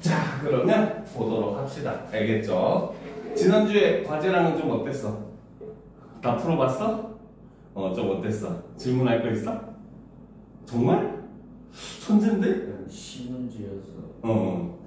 자, 그러면 보도록 합시다. 알겠죠? 지난주에 과제랑은 좀 어땠어? 다 풀어봤어? 좀 어땠어? 질문할 거 있어? 정말? 천재인데? 시문제여서 좀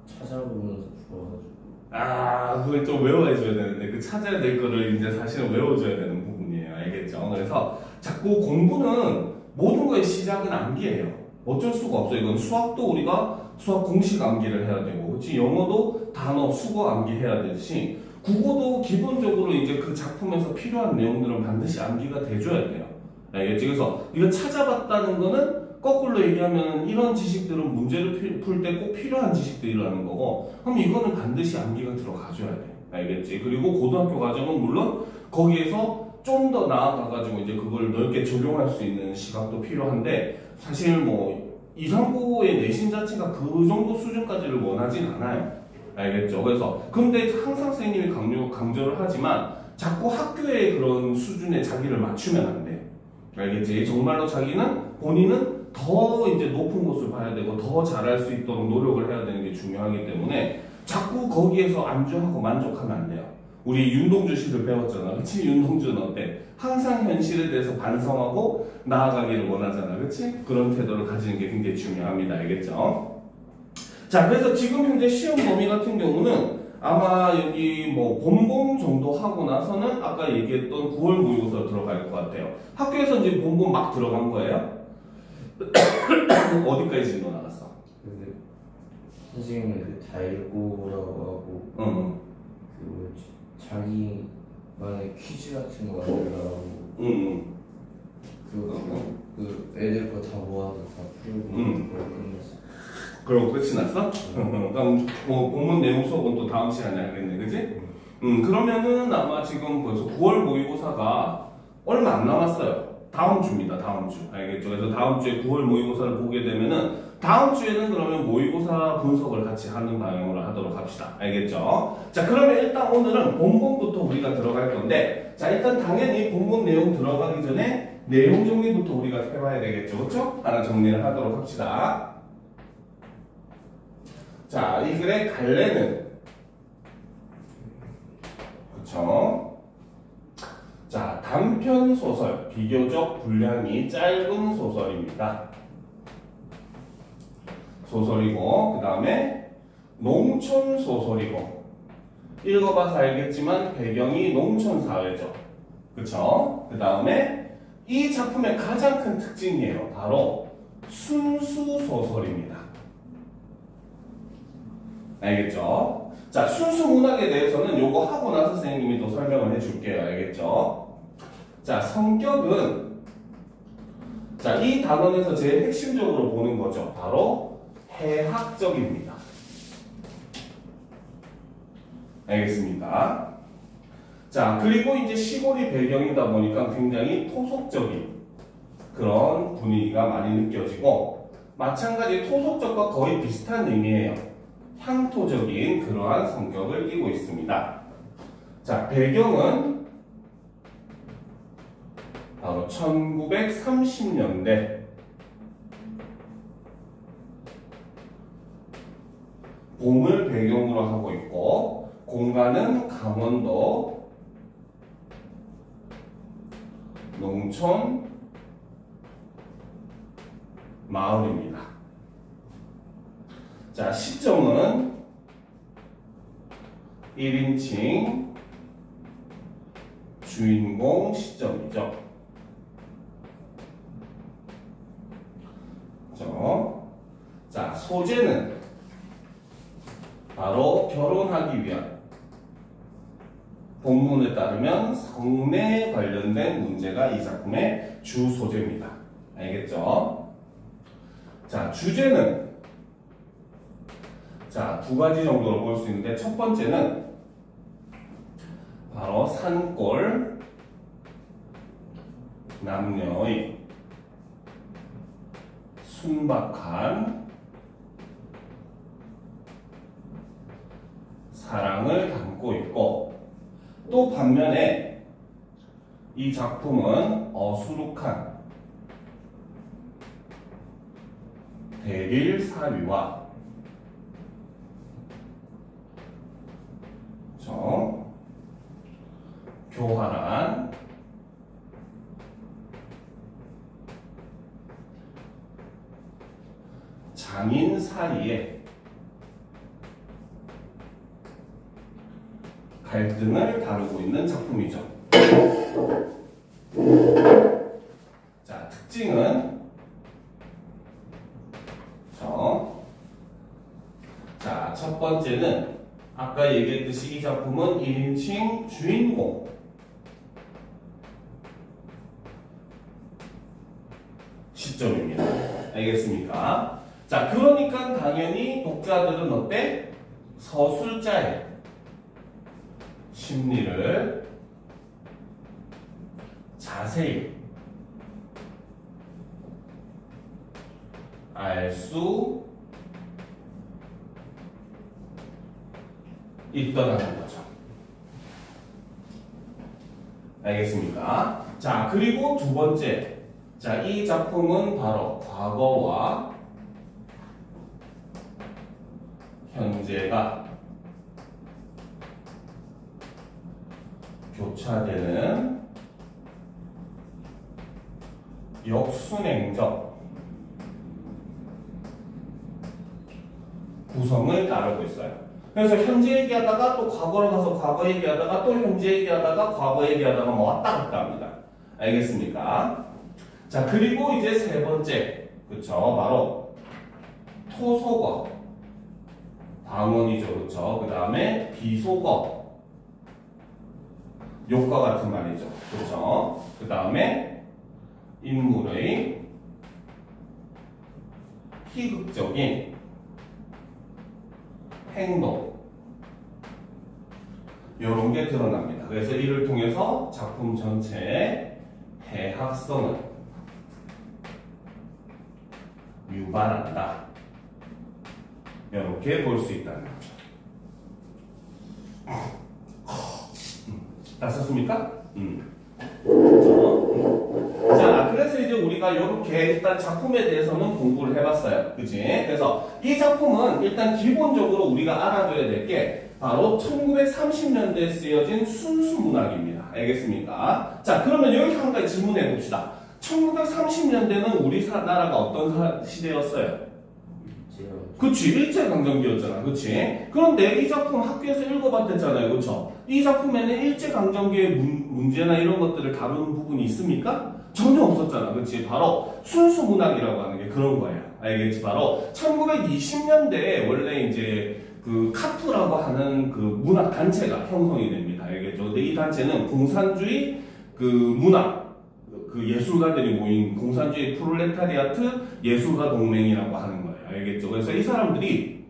찾아보면서 풀어가지고. 그걸 좀 외워줘야 되는데 그 찾아야 될 거를 이제 사실은 외워줘야 되는 부분이에요. 알겠죠? 그래서 자꾸 공부는 모든 거의 시작은 암기예요. 어쩔 수가 없어. 이건 수학도 우리가 수학 공식 암기를 해야 되고, 그렇지? 영어도 단어, 수거 암기해야 되듯이 국어도 기본적으로 이제 그 작품에서 필요한 내용들은 반드시 암기가 돼줘야 돼요. 알겠지? 그래서 이거 찾아봤다는 거는 거꾸로 얘기하면 이런 지식들은 문제를 풀 때 꼭 필요한 지식들이라는 거고, 그럼 이거는 반드시 암기가 들어가줘야 돼. 알겠지? 그리고 고등학교 과정은 물론 거기에서 좀 더 나아가가지고 이제 그걸 넓게 적용할 수 있는 시각도 필요한데, 사실 뭐 이상고의 내신 자체가 그 정도 수준까지를 원하진 않아요. 알겠죠? 그래서 근데 항상 선생님이 강조를 하지만 자꾸 학교의 그런 수준에 자기를 맞추면 안 돼. 알겠지? 정말로 자기는 본인은 더 이제 높은 곳을 봐야 되고 더 잘할 수 있도록 노력을 해야 되는 게 중요하기 때문에 자꾸 거기에서 안주하고 만족하면 안 돼요. 우리 윤동주 씨를 배웠잖아. 그치? 윤동주는 어때? 항상 현실에 대해서 반성하고 나아가기를 원하잖아. 그치? 그런 태도를 가지는 게 굉장히 중요합니다. 알겠죠? 자, 그래서 지금 현재 시험 범위 같은 경우는 아마 여기 뭐 본봉 정도 하고 나서는 아까 얘기했던 9월 모의고사 들어갈 것 같아요. 학교에서 이제 본봉 막 들어간 거예요? 어디까지 진도 나갔어? 근데 선생님은 다 읽고라고 하고 그 뭐지 자기만의 퀴즈 같은 거 만들라고 그 애들 거 다 모아서 다 풀고 끝냈어. 그러고 끝이 났어? 그럼 뭐 본문 내용 수업은 또 다음 시간에 하겠네, 그지? 그러면은 아마 지금 벌써 9월 모의고사가 얼마 안 남았어요. 다음 주입니다, 다음 주. 알겠죠? 그래서 다음 주에 9월 모의고사를 보게 되면은 다음 주에는 그러면 모의고사 분석을 같이 하는 방향으로 하도록 합시다. 알겠죠? 자, 그러면 일단 오늘은 본문부터 우리가 들어갈 건데, 자, 일단 당연히 본문 내용 들어가기 전에 내용 정리부터 우리가 해봐야 되겠죠? 그렇죠? 하나 정리를 하도록 합시다. 자, 이 글의 갈래는, 그쵸? 자, 단편 소설, 비교적 분량이 짧은 소설입니다. 소설이고, 그 다음에 농촌 소설이고, 읽어봐서 알겠지만 배경이 농촌 사회죠. 그쵸? 그 다음에 이 작품의 가장 큰 특징이에요. 바로 순수 소설입니다. 알겠죠? 자, 순수 문학에 대해서는 요거 하고 나서 선생님이 또 설명을 해줄게요. 알겠죠? 자, 성격은, 자, 이 단원에서 제일 핵심적으로 보는 거죠. 바로 해학적입니다. 알겠습니다. 자, 그리고 이제 시골이 배경이다 보니까 굉장히 토속적인 그런 분위기가 많이 느껴지고, 마찬가지 토속적과 거의 비슷한 의미예요. 향토적인 그러한 성격을 띠고 있습니다. 자, 배경은 바로 1930년대 봄을 배경으로 하고 있고, 공간은 강원도 농촌 마을입니다. 자, 시점은 1인칭 주인공 시점이죠. 그렇죠? 자, 소재는 바로 결혼하기 위한, 본문에 따르면 성매에 관련된 문제가 이 작품의 주 소재입니다. 알겠죠? 자, 주제는, 자, 두 가지 정도로 볼 수 있는데, 첫 번째는 바로 산골 남녀의 순박한 사랑을 담고 있고, 또 반면에 이 작품은 어수룩한 대릴 사위와 그쵸? 교활한 장인 사이에 갈등을 다루고 있는 작품이죠. 자, 특징은 자, 첫 번째는 아까 얘기했듯이 이 작품은 1인칭 주인공 시점입니다. 알겠습니까? 자, 그러니까 당연히 독자들은 어때? 서술자의 심리를 자세히 알 수 있더라는 거죠. 알겠습니까? 자, 그리고 두 번째. 자, 이 작품은 바로 과거와 현재가 교차되는 역순행적 구성을 다루고 있어요. 그래서 현재 얘기하다가 또 과거로 가서 과거 얘기하다가 또 현재 얘기하다가 과거 얘기하다가 뭐 왔다 갔다 합니다. 알겠습니까? 자, 그리고 이제 세 번째. 그쵸? 바로 토속어. 방언이죠. 그쵸? 그 다음에 비속어. 욕과 같은 말이죠. 그쵸? 그 다음에 인물의 희극적인 행동 이런 게 드러납니다. 그래서 이를 통해서 작품 전체의 해학성을 유발한다. 이렇게 볼 수 있다는 거죠. 다 썼습니까? 자, 그래서 이제 우리가 이렇게 일단 작품에 대해서는 공부를 해봤어요. 그치? 그래서 이 작품은 일단 기본적으로 우리가 알아둬야 될 게 바로 1930년대에 쓰여진 순수문학입니다. 알겠습니까? 자, 그러면 여기 한 가지 질문해 봅시다. 1930년대는 우리나라가 어떤 시대였어요? 그치, 일제강점기였잖아. 그치? 그런데 이 작품 학교에서 읽어봤댔잖아요. 그쵸? 이 작품에는 일제강점기의 문제나 이런 것들을 다루는 부분이 있습니까? 전혀 없었잖아. 그치? 바로 순수문학이라고 하는 게 그런 거예요. 알겠지? 바로 1920년대에 원래 이제 그 카프라고 하는 그 문학 단체가 형성이 됩니다. 알겠죠? 근데 이 단체는 공산주의 그 문학, 그 예술가들이 모인 공산주의 프롤레타리아트 예술가 동맹이라고 하는 거예요. 알겠죠? 그래서 이 사람들이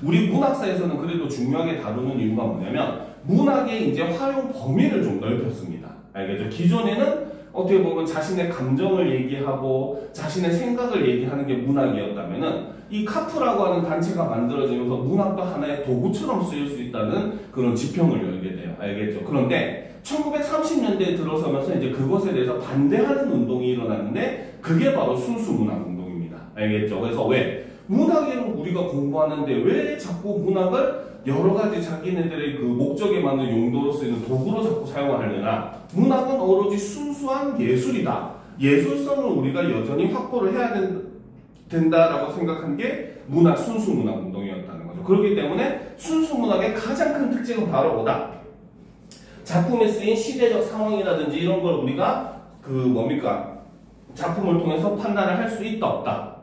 우리 문학사에서는 그래도 중요하게 다루는 이유가 뭐냐면 문학의 이제 활용 범위를 좀 넓혔습니다. 알겠죠? 기존에는 어떻게 보면 자신의 감정을 얘기하고 자신의 생각을 얘기하는 게 문학이었다면은 이 카프라고 하는 단체가 만들어지면서 문학도 하나의 도구처럼 쓰일 수 있다는 그런 지평을 열게 돼요. 알겠죠? 그런데 1930년대에 들어서면서 이제 그것에 대해서 반대하는 운동이 일어났는데 그게 바로 순수문학 운동입니다. 알겠죠? 그래서 왜? 문학을 우리가 공부하는데 왜 자꾸 문학을 여러 가지 자기네들의 그 목적에 맞는 용도로 쓰이는 도구로 자꾸 사용하려나? 문학은 오로지 순수한 예술이다. 예술성을 우리가 여전히 확보를 해야 된다라고 생각한 게 순수문학 운동이었다는 거죠. 그렇기 때문에 순수문학의 가장 큰 특징은 바로 뭐다? 작품에 쓰인 시대적 상황이라든지 이런 걸 우리가 작품을 통해서 판단을 할 수 있다, 없다?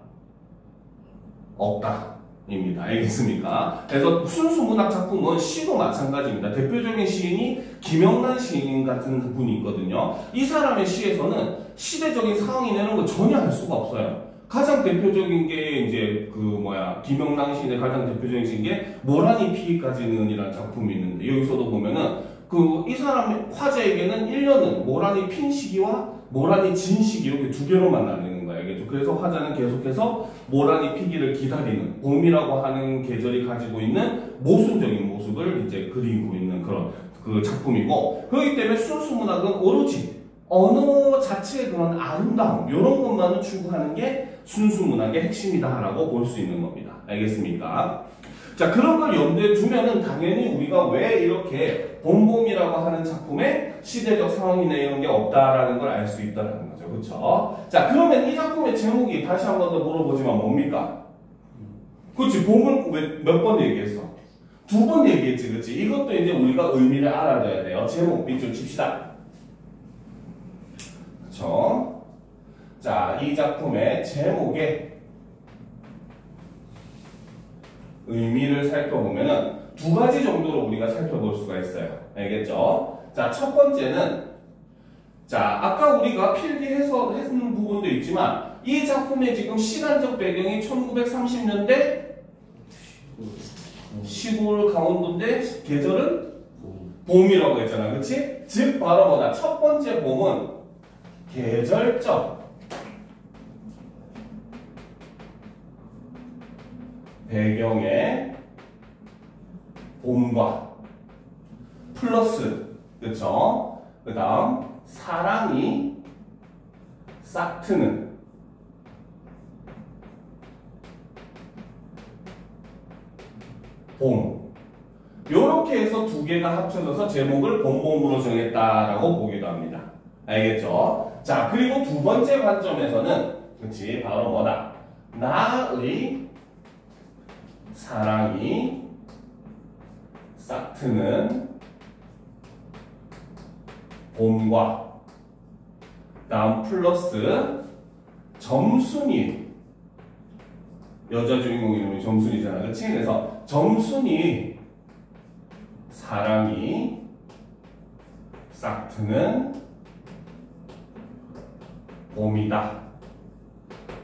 없다. 입니다. 알겠습니까? 그래서 순수문학 작품은 시도 마찬가지입니다. 대표적인 시인이 김영란 시인 같은 분이 있거든요. 이 사람의 시에서는 시대적인 상황이 내는 거 전혀 알 수가 없어요. 가장 대표적인 게 이제 김영란 시인의 가장 대표적인 시인 게 모란이 피기까지는 이라는 작품이 있는데 여기서도 보면은 이 사람 화자에게는 1년은 모란이 핀 시기와 모란이 진 시기 이렇게 두 개로만 나뉘는 거예요. 알겠죠? 그래서 화자는 계속해서 모란이 피기를 기다리는 봄이라고 하는 계절이 가지고 있는 모순적인 모습을 이제 그리고 있는 그런 그 작품이고 그렇기 때문에 순수문학은 오로지 언어 자체의 그런 아름다움 이런 것만을 추구하는 게 순수문학의 핵심이다라고 볼 수 있는 겁니다. 알겠습니까? 자, 그런 걸 염두에 두면은 당연히 우리가 왜 이렇게 봄봄이라고 하는 작품에 시대적 상황이나 이런 게 없다라는 걸 알 수 있다는 거죠. 그쵸? 자, 그러면 이 작품의 제목이 다시 한 번 더 물어보지만 뭡니까? 그렇지. 봄은 왜 몇 번 얘기했어? 2번 얘기했지. 그렇지? 이것도 이제 우리가 의미를 알아둬야 돼요. 제목 밑줄 칩시다. 그쵸? 자, 이 작품의 제목에 의미를 살펴보면은 2가지 정도로 우리가 살펴볼 수가 있어요. 알겠죠? 자, 첫 번째는 자, 아까 우리가 필기해서 했는 부분도 있지만 이 작품의 지금 시간적 배경이 1930년대 시골 강원도인데 계절은 봄이라고 했잖아. 그치? 즉 바로 뭐다? 첫 번째 봄은 계절적 배경의 봄과 플러스 그쵸? 그 다음 사랑이 싹트는 봄. 요렇게 해서 2개가 합쳐져서 제목을 봄봄으로 정했다라고 보기도 합니다. 알겠죠? 자, 그리고 2번째 관점에서는 그치 바로 뭐다? 나의 사랑이 싹트는 봄과 다음 플러스 점순이 여자 주인공 이름이 점순이잖아. 그치? 그래서 점순이 사랑이 싹트는 봄이다.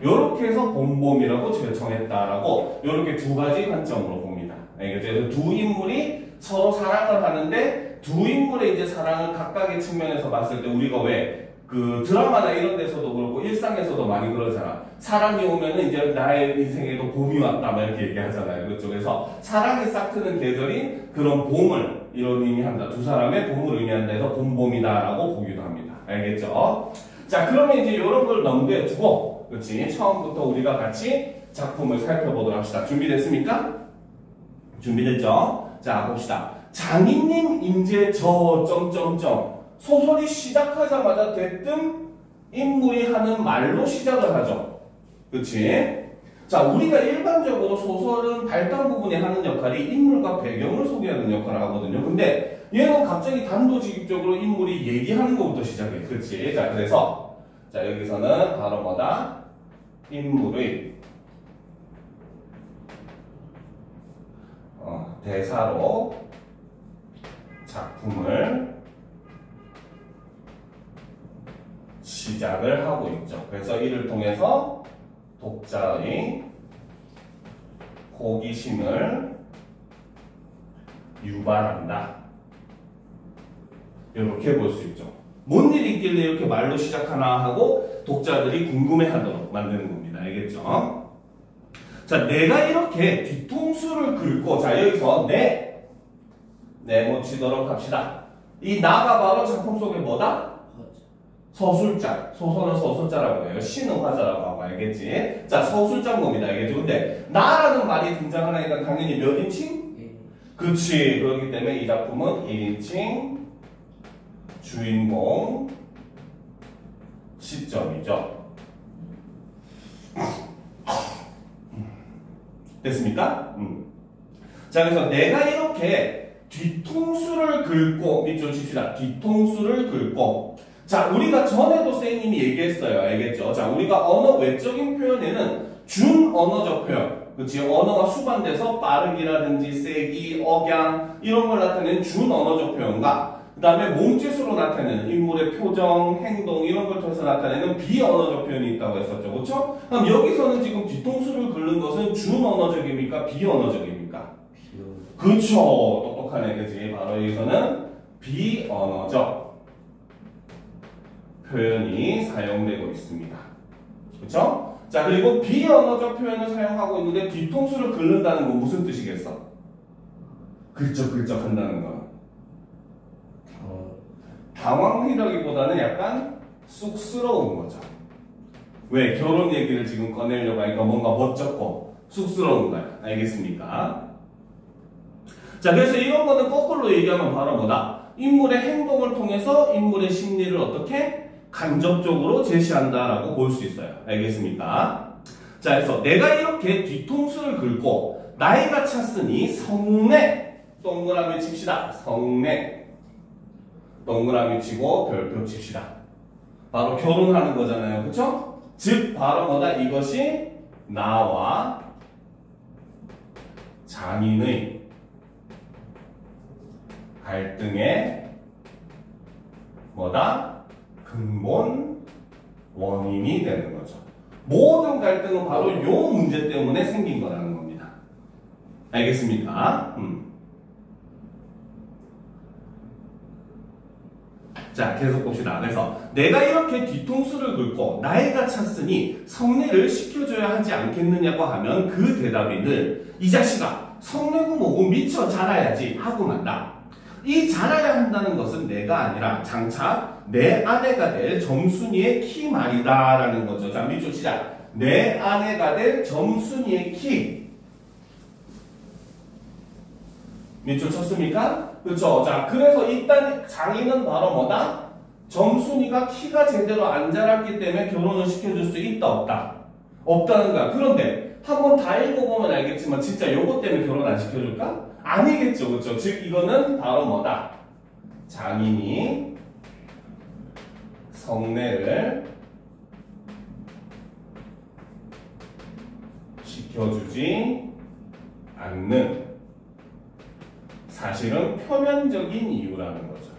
요렇게 해서 봄봄이라고 정했다라고 요렇게 2가지 관점으로 봅니다. 알겠죠? 2 인물이 서로 사랑을 하는데 2 인물의 이제 사랑을 각각의 측면에서 봤을 때 우리가 왜 그 드라마나 이런 데서도 그렇고 일상에서도 많이 그러잖아. 사랑이 오면은 이제 나의 인생에도 봄이 왔다 막 이렇게 얘기하잖아요. 그렇죠? 그래서 사랑이 싹트는 계절인 그런 봄을 이런 의미한다. 2 사람의 봄을 의미한다 해서 봄봄이다라고 보기도 합니다. 알겠죠? 자, 그러면 이제 이런 걸 염두에 두고 그렇지? 처음부터 우리가 같이 작품을 살펴보도록 합시다. 준비됐습니까? 준비됐죠? 자, 봅시다. 장인님 인재 저 점점점 소설이 시작하자마자 대뜸 인물이 하는 말로 시작을 하죠. 그치? 자, 우리가 일반적으로 소설은 발단 부분에 하는 역할이 인물과 배경을 소개하는 역할을 하거든요. 근데 얘는 갑자기 단도직입적으로 인물이 얘기하는 것부터 시작해. 그치? 자, 그래서 자, 여기서는 바로 뭐다? 인물의 대사로 작품을 시작을 하고 있죠. 그래서 이를 통해서 독자의 호기심을 유발한다. 이렇게 볼 수 있죠. 뭔 일이 있길래 이렇게 말로 시작하나 하고 독자들이 궁금해하도록 만드는 겁니다. 알겠죠? 자, 내가 이렇게 뒤통수를 긁고 자 여기서 내모치도록 합시다. 이 나가 바로 작품 속에 뭐다? 서술자. 소설은 서술자라고 해요. 시는 화자라고 하고 알겠지? 자, 서술자인 겁니다. 알겠죠? 근데 나라는 말이 등장하니까 당연히 몇 인칭? 그치. 그렇기 때문에 이 작품은 1인칭 주인공 시점이죠. 됐습니까? 자, 그래서 내가 이렇게 뒤통수를 긁고 밑줄 칩시다. 뒤통수를 긁고 자, 우리가 전에도 쌤님이 얘기했어요. 알겠죠? 자, 우리가 언어 외적인 표현에는 준언어적 표현 그치? 언어가 수반돼서 빠르기라든지 세기, 억양 이런 걸 나타내는 준언어적 표현과 그 다음에 몸짓으로 나타내는 인물의 표정, 행동 이런 걸 통해서 나타내는 비언어적 표현이 있다고 했었죠. 그렇죠? 그럼 여기서는 지금 뒤통수를 긁는 것은 준언어적입니까? 비언어적입니까? 그렇죠. 똑똑하네. 그치? 바로 여기서는 비언어적 표현이 사용되고 있습니다. 그렇죠? 자, 그리고 비언어적 표현을 사용하고 있는데 뒤통수를 긁는다는 건 무슨 뜻이겠어? 긁적긁적 한다는 건 당황이라기보다는 약간 쑥스러운 거죠. 왜? 결혼 얘기를 지금 꺼내려고 하니까 뭔가 멋쩍고 쑥스러운 거야. 알겠습니까? 자, 그래서 이런 거는 거꾸로 얘기하면 바로 뭐다? 인물의 행동을 통해서 인물의 심리를 어떻게 간접적으로 제시한다라고 볼 수 있어요. 알겠습니까? 자, 그래서 내가 이렇게 뒤통수를 긁고 나이가 찼으니 성내 동그라미 칩시다. 성내 동그라미 치고 별표 칩시다. 바로 결혼하는 거잖아요. 그쵸? 즉 바로 뭐다? 이것이 나와 장인의 갈등의 뭐다? 근본 원인이 되는 거죠. 모든 갈등은 바로 이 문제 때문에 생긴 거라는 겁니다. 알겠습니까? 자, 계속 봅시다. 그래서 내가 이렇게 뒤통수를 긁고 나이가 찼으니 성례를 시켜줘야 하지 않겠느냐고 하면 그 대답이 늘 이 자식아 성례고 뭐고 미쳐 자라야지 하고 만다. 이 자라야 한다는 것은 내가 아니라 장차 내 아내가 될 점순이의 키 말이다 라는 거죠. 자, 밑줄 치자. 내 아내가 될 점순이의 키. 밑줄 쳤습니까? 그렇죠. 자, 그래서 일단 장인은 바로 뭐다? 점순이가 키가 제대로 안 자랐기 때문에 결혼을 시켜줄 수 있다 없다? 없다는 거야. 그런데 한번 다 읽어보면 알겠지만 진짜 요것 때문에 결혼 안 시켜줄까? 아니겠죠. 그렇죠. 즉 이거는 바로 뭐다? 장인이 성례를 시켜주지 않는 사실은 표면적인 이유라는 거죠.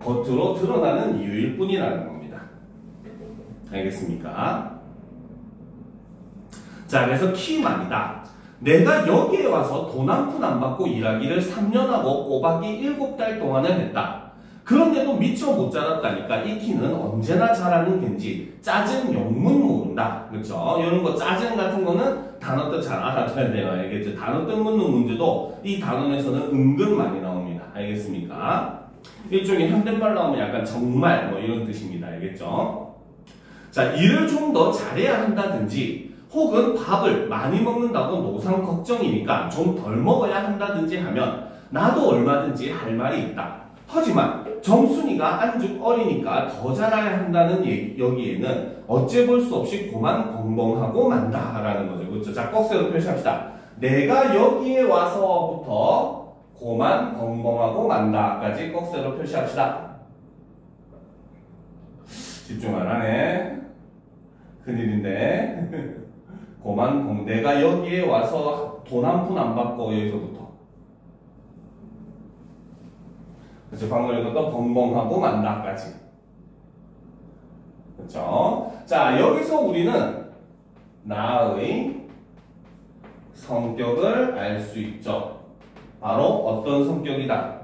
겉으로 드러나는 이유일 뿐이라는 겁니다. 알겠습니까? 자, 그래서 키만이다. 내가 여기에 와서 돈 한 푼 안 받고 일하기를 3년하고 꼬박이 7달 동안을 했다. 그런데도 미처 못 자랐다니까 이 키는 언제나 자라는 겐지 짜증 영문 모른다. 그렇죠? 이런 거 짜증 같은 거는 단어도 잘 알아둬야 돼요. 알겠죠? 단어 뜻 묻는 문제도 이 단원에서는 은근 많이 나옵니다. 알겠습니까? 일종의 현대말 나오면 약간 정말 뭐 이런 뜻입니다. 알겠죠? 자, 일을 좀 더 잘해야 한다든지 혹은 밥을 많이 먹는다고 노상 걱정이니까 좀 덜 먹어야 한다든지 하면 나도 얼마든지 할 말이 있다. 하지만 점순이가 안죽 어리니까 더 자라야 한다는 여기에는 어째 볼 수 없이 고만 벙벙하고 만다라는 거죠. 그렇죠? 자, 꺽쇠로 표시합시다. 내가 여기에 와서부터 고만 벙벙하고 만다까지 꺽쇠로 표시합시다. 집중 안 하네. 큰일인데. 고만 내가 여기에 와서 돈 한 푼 안 받고 여기서부터. 그렇죠. 방금 읽었던 벙벙하고 만다까지. 그렇죠. 자, 여기서 우리는 나의 성격을 알 수 있죠. 바로 어떤 성격이다.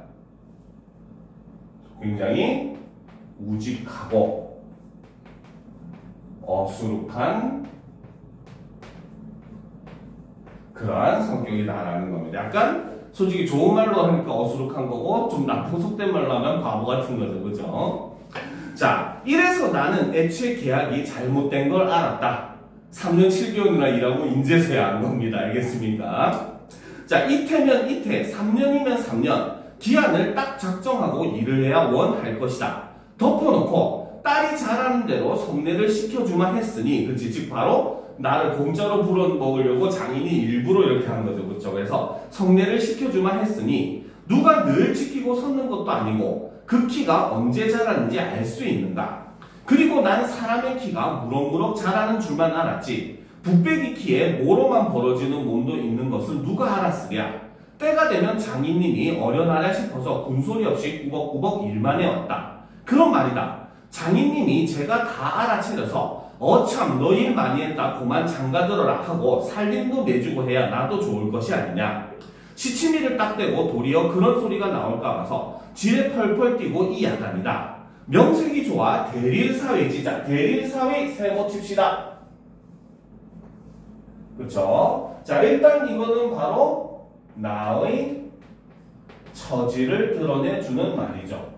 굉장히 우직하고 어수룩한 그러한 성격이다라는 겁니다. 약간 솔직히 좋은 말로 하니까 어수룩한 거고 좀 나쁜 속된 말로 하면 바보 같은 거죠. 그죠? 자, 이래서 나는 애초에 계약이 잘못된 걸 알았다. 3년 7개월이나 일하고 인제서야 안 겁니다. 알겠습니까? 자, 이태면 이태, 3년이면 3년 기한을 딱 작정하고 일을 해야 원할 것이다. 덮어놓고 딸이 잘하는 대로 성례를 시켜주만 했으니 그치? 즉 바로 나를 공짜로 불어먹으려고 장인이 일부러 이렇게 한 거죠. 그렇죠? 그래서 성례를 시켜주만 했으니 누가 늘 지키고 섰는 것도 아니고 그 키가 언제 자라는지 알 수 있는가? 그리고 난 사람의 키가 무럭무럭 자라는 줄만 알았지 북배기 키에 모로만 벌어지는 몸도 있는 것을 누가 알았으랴? 때가 되면 장인님이 어련하랴 싶어서 군소리 없이 꾸벅꾸벅 일만 해왔다. 그런 말이다. 장인님이 제가 다 알아차려서 어참 너 일 많이 했다 고만 장가들어라 하고 살림도 내주고 해야 나도 좋을 것이 아니냐. 시치미를 딱 대고 도리어 그런 소리가 나올까 봐서 지레 펄펄 뛰고 이 야단이다. 명색이 좋아 대릴사회지자. 대릴사회 세모 칩시다. 그쵸? 자, 일단 이거는 바로 나의 처지를 드러내주는 말이죠.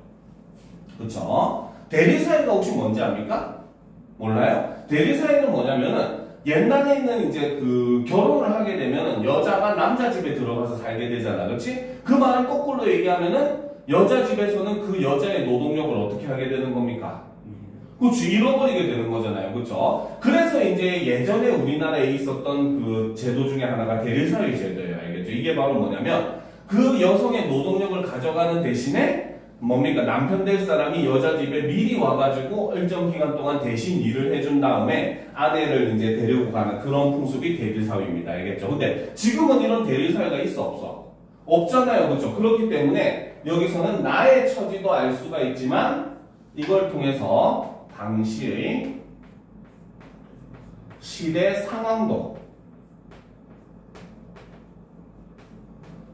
그쵸? 대리사회가 혹시 뭔지 압니까? 몰라요? 대리사회는 뭐냐면은 옛날에 있는 이제 그 결혼을 하게 되면 여자가 남자 집에 들어가서 살게 되잖아. 그렇지? 그 말을 거꾸로 얘기하면은 여자 집에서는 그 여자의 노동력을 어떻게 하게 되는 겁니까? 그렇지. 잃어버리게 되는 거잖아요. 그렇죠? 그래서 이제 예전에 우리나라에 있었던 그 제도 중에 하나가 대리사회 제도예요. 알겠죠? 이게 바로 뭐냐면 그 여성의 노동력을 가져가는 대신에 뭡니까? 남편 될 사람이 여자 집에 미리 와가지고 일정 기간 동안 대신 일을 해준 다음에 아내를 이제 데리고 가는 그런 풍습이 대리사회입니다. 알겠죠? 근데 지금은 이런 대리사회가 있어, 없어? 없잖아요. 그렇죠? 그렇기 때문에 여기서는 나의 처지도 알 수가 있지만 이걸 통해서 당시의 시대 상황도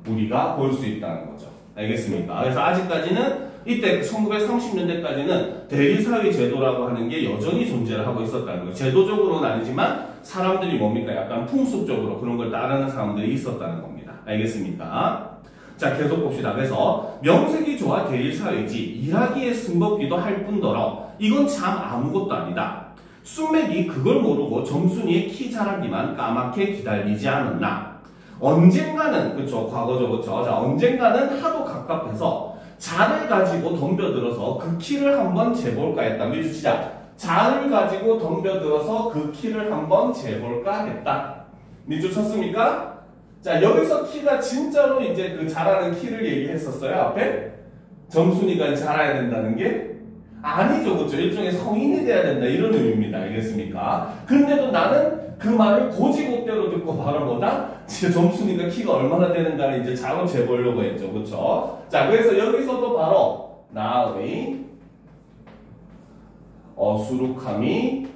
우리가 볼 수 있다는 거죠. 알겠습니까? 그래서 아직까지는 이때 1930년대까지는 대리사회 제도라고 하는 게 여전히 존재를 하고 있었다는 거예요. 제도적으로는 아니지만 사람들이 뭡니까? 약간 풍습적으로 그런 걸 따르는 사람들이 있었다는 겁니다. 알겠습니까? 자, 계속 봅시다. 그래서 명색이 좋아 대리사회지 일하기에 승복기도 할 뿐더러 이건 참 아무것도 아니다. 숙맥이 그걸 모르고 점순이의 키 자라기만 까맣게 기다리지 않았나. 언젠가는, 그쵸, 과거죠, 그쵸. 자, 언젠가는 하도 갑갑해서 자를 가지고 덤벼들어서 그 키를 한번 재볼까 했다. 미주 시작. 자를 가지고 덤벼들어서 그 키를 한번 재볼까 했다. 미주 쳤습니까? 자, 여기서 키가 진짜로 이제 그 자라는 키를 얘기했었어요, 앞에? 점순이가 자라야 된다는 게? 아니죠, 그쵸. 일종의 성인이 돼야 된다, 이런 의미입니다. 알겠습니까? 근데도 나는 그 말을 고지고대로 듣고 바로 뭐다? 점순이가 키가 얼마나 되는가를 이제 자로 재보려고 했죠. 그쵸? 자, 그래서 여기서도 바로 나의 어수룩함이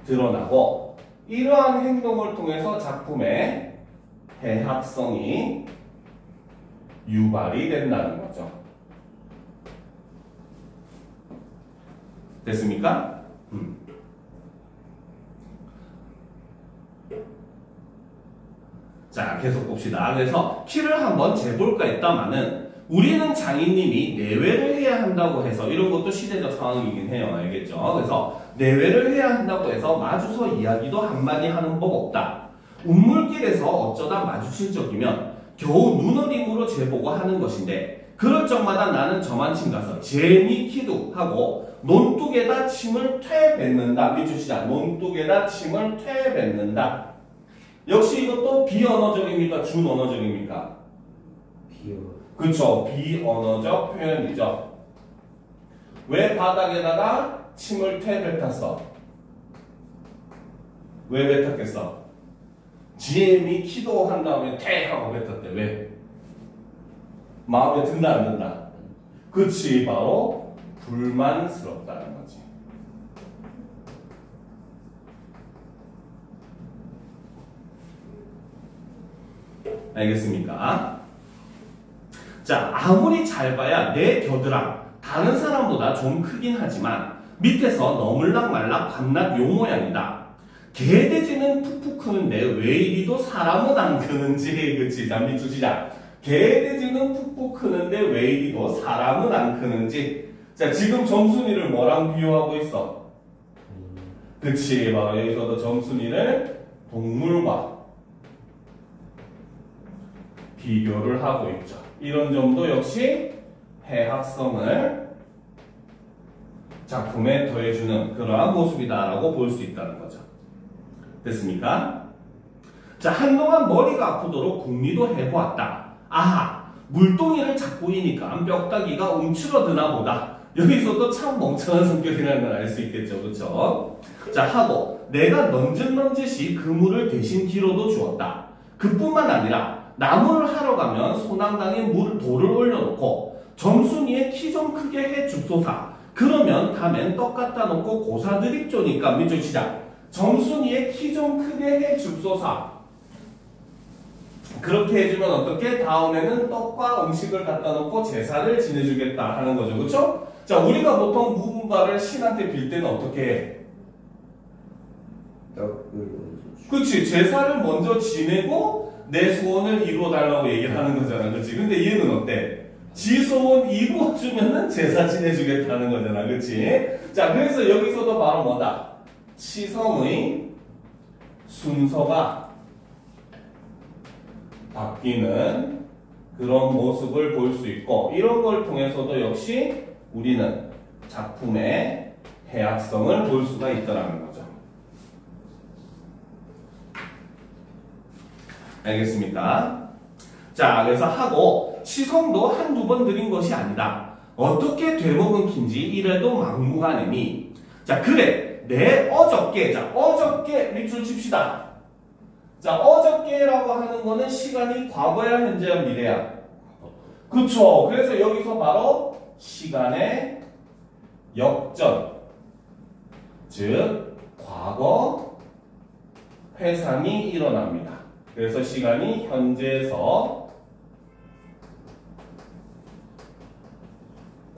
드러나고 이러한 행동을 통해서 작품의 해학성이 유발이 된다는 거죠. 됐습니까? 자, 계속 봅시다. 그래서 키를 한번 재볼까 했다마는 우리는 장인님이 내외를 해야 한다고 해서 이런 것도 시대적 상황이긴 해요. 알겠죠? 그래서 내외를 해야 한다고 해서 마주서 이야기도 한마디 하는 법 없다. 운물길에서 어쩌다 마주칠 적이면 겨우 눈어림으로 재보고 하는 것인데 그럴 적마다 나는 저만침 가서 제니 키도 하고 논뚝에다 침을 퇴뱉는다. 미주시자. 논뚝에다 침을 퇴뱉는다. 역시 이것도 비언어적입니까? 준언어적입니까? 비어. 그쵸. 비언어적 표현이죠. 왜 바닥에다가 침을 퇴뱉었어? 왜 뱉었겠어? GM이 기도한 다음에 퇴 하고 뱉었대. 왜? 마음에 든다 안 든다? 그치. 바로 불만스럽다는 거지. 알겠습니까? 자, 아무리 잘 봐야 내 겨드랑 다른 사람보다 좀 크긴 하지만 밑에서 너물락 말락 밤낮 요 모양이다. 개돼지는 푹푹 크는데 왜 이리도 사람은 안 크는지. 그치? 자, 밑줄 시작. 개돼지는 푹푹 크는데 왜 이리도 사람은 안 크는지. 자, 지금 점순이를 뭐랑 비유하고 있어? 그치? 바로 여기서도 점순이를 동물과 비교를 하고 있죠. 이런 점도 역시 해학성을 작품에 더해주는 그러한 모습이다라고 볼 수 있다는 거죠. 됐습니까? 자, 한동안 머리가 아프도록 궁리도 해보았다. 아하, 물동이를 잡고 이니까 뼈다귀가 움츠러드나 보다. 여기서도 참 멍청한 성격이라는 걸 알 수 있겠죠. 그쵸? 자, 하고 내가 넌짓넌짓이 그물을 대신 뒤로도 주었다. 그뿐만 아니라 나무를 하러 가면 소낭당에 돌을 올려놓고 점순이의 키 좀 크게 해 줍소사. 그러면 다음엔 떡 갖다 놓고 고사 드립 쪼니까 밑줄 시작. 점순이의 키 좀 크게 해 줍소사. 그렇게 해주면 어떻게? 다음에는 떡과 음식을 갖다 놓고 제사를 지내주겠다 하는 거죠. 그쵸? 자, 우리가 보통 누군가를 신한테 빌 때는 어떻게 해? 그치? 제사를 먼저 지내고 내 소원을 이루어달라고 얘기를 하는 거잖아. 그치? 근데 얘는 어때? 지 소원 이루어주면은 제사 지내주겠다는 거잖아. 그치? 자, 그래서 여기서도 바로 뭐다? 치성의 순서가 바뀌는 그런 모습을 볼 수 있고, 이런 걸 통해서도 역시 우리는 작품의 해학성을 볼 수가 있다는 거죠. 알겠습니까? 자, 그래서 하고 시성도 한두 번 드린 것이 아니다. 어떻게 되먹은 킨지 이래도 막무가내니. 자, 그래 내 어저께, 자 어저께 밑줄 칩시다. 자, 어저께라고 하는 거는 시간이 과거야 현재야 미래야? 그쵸. 그래서 여기서 바로 시간의 역전, 즉 과거 회상이 일어납니다. 그래서 시간이 현재에서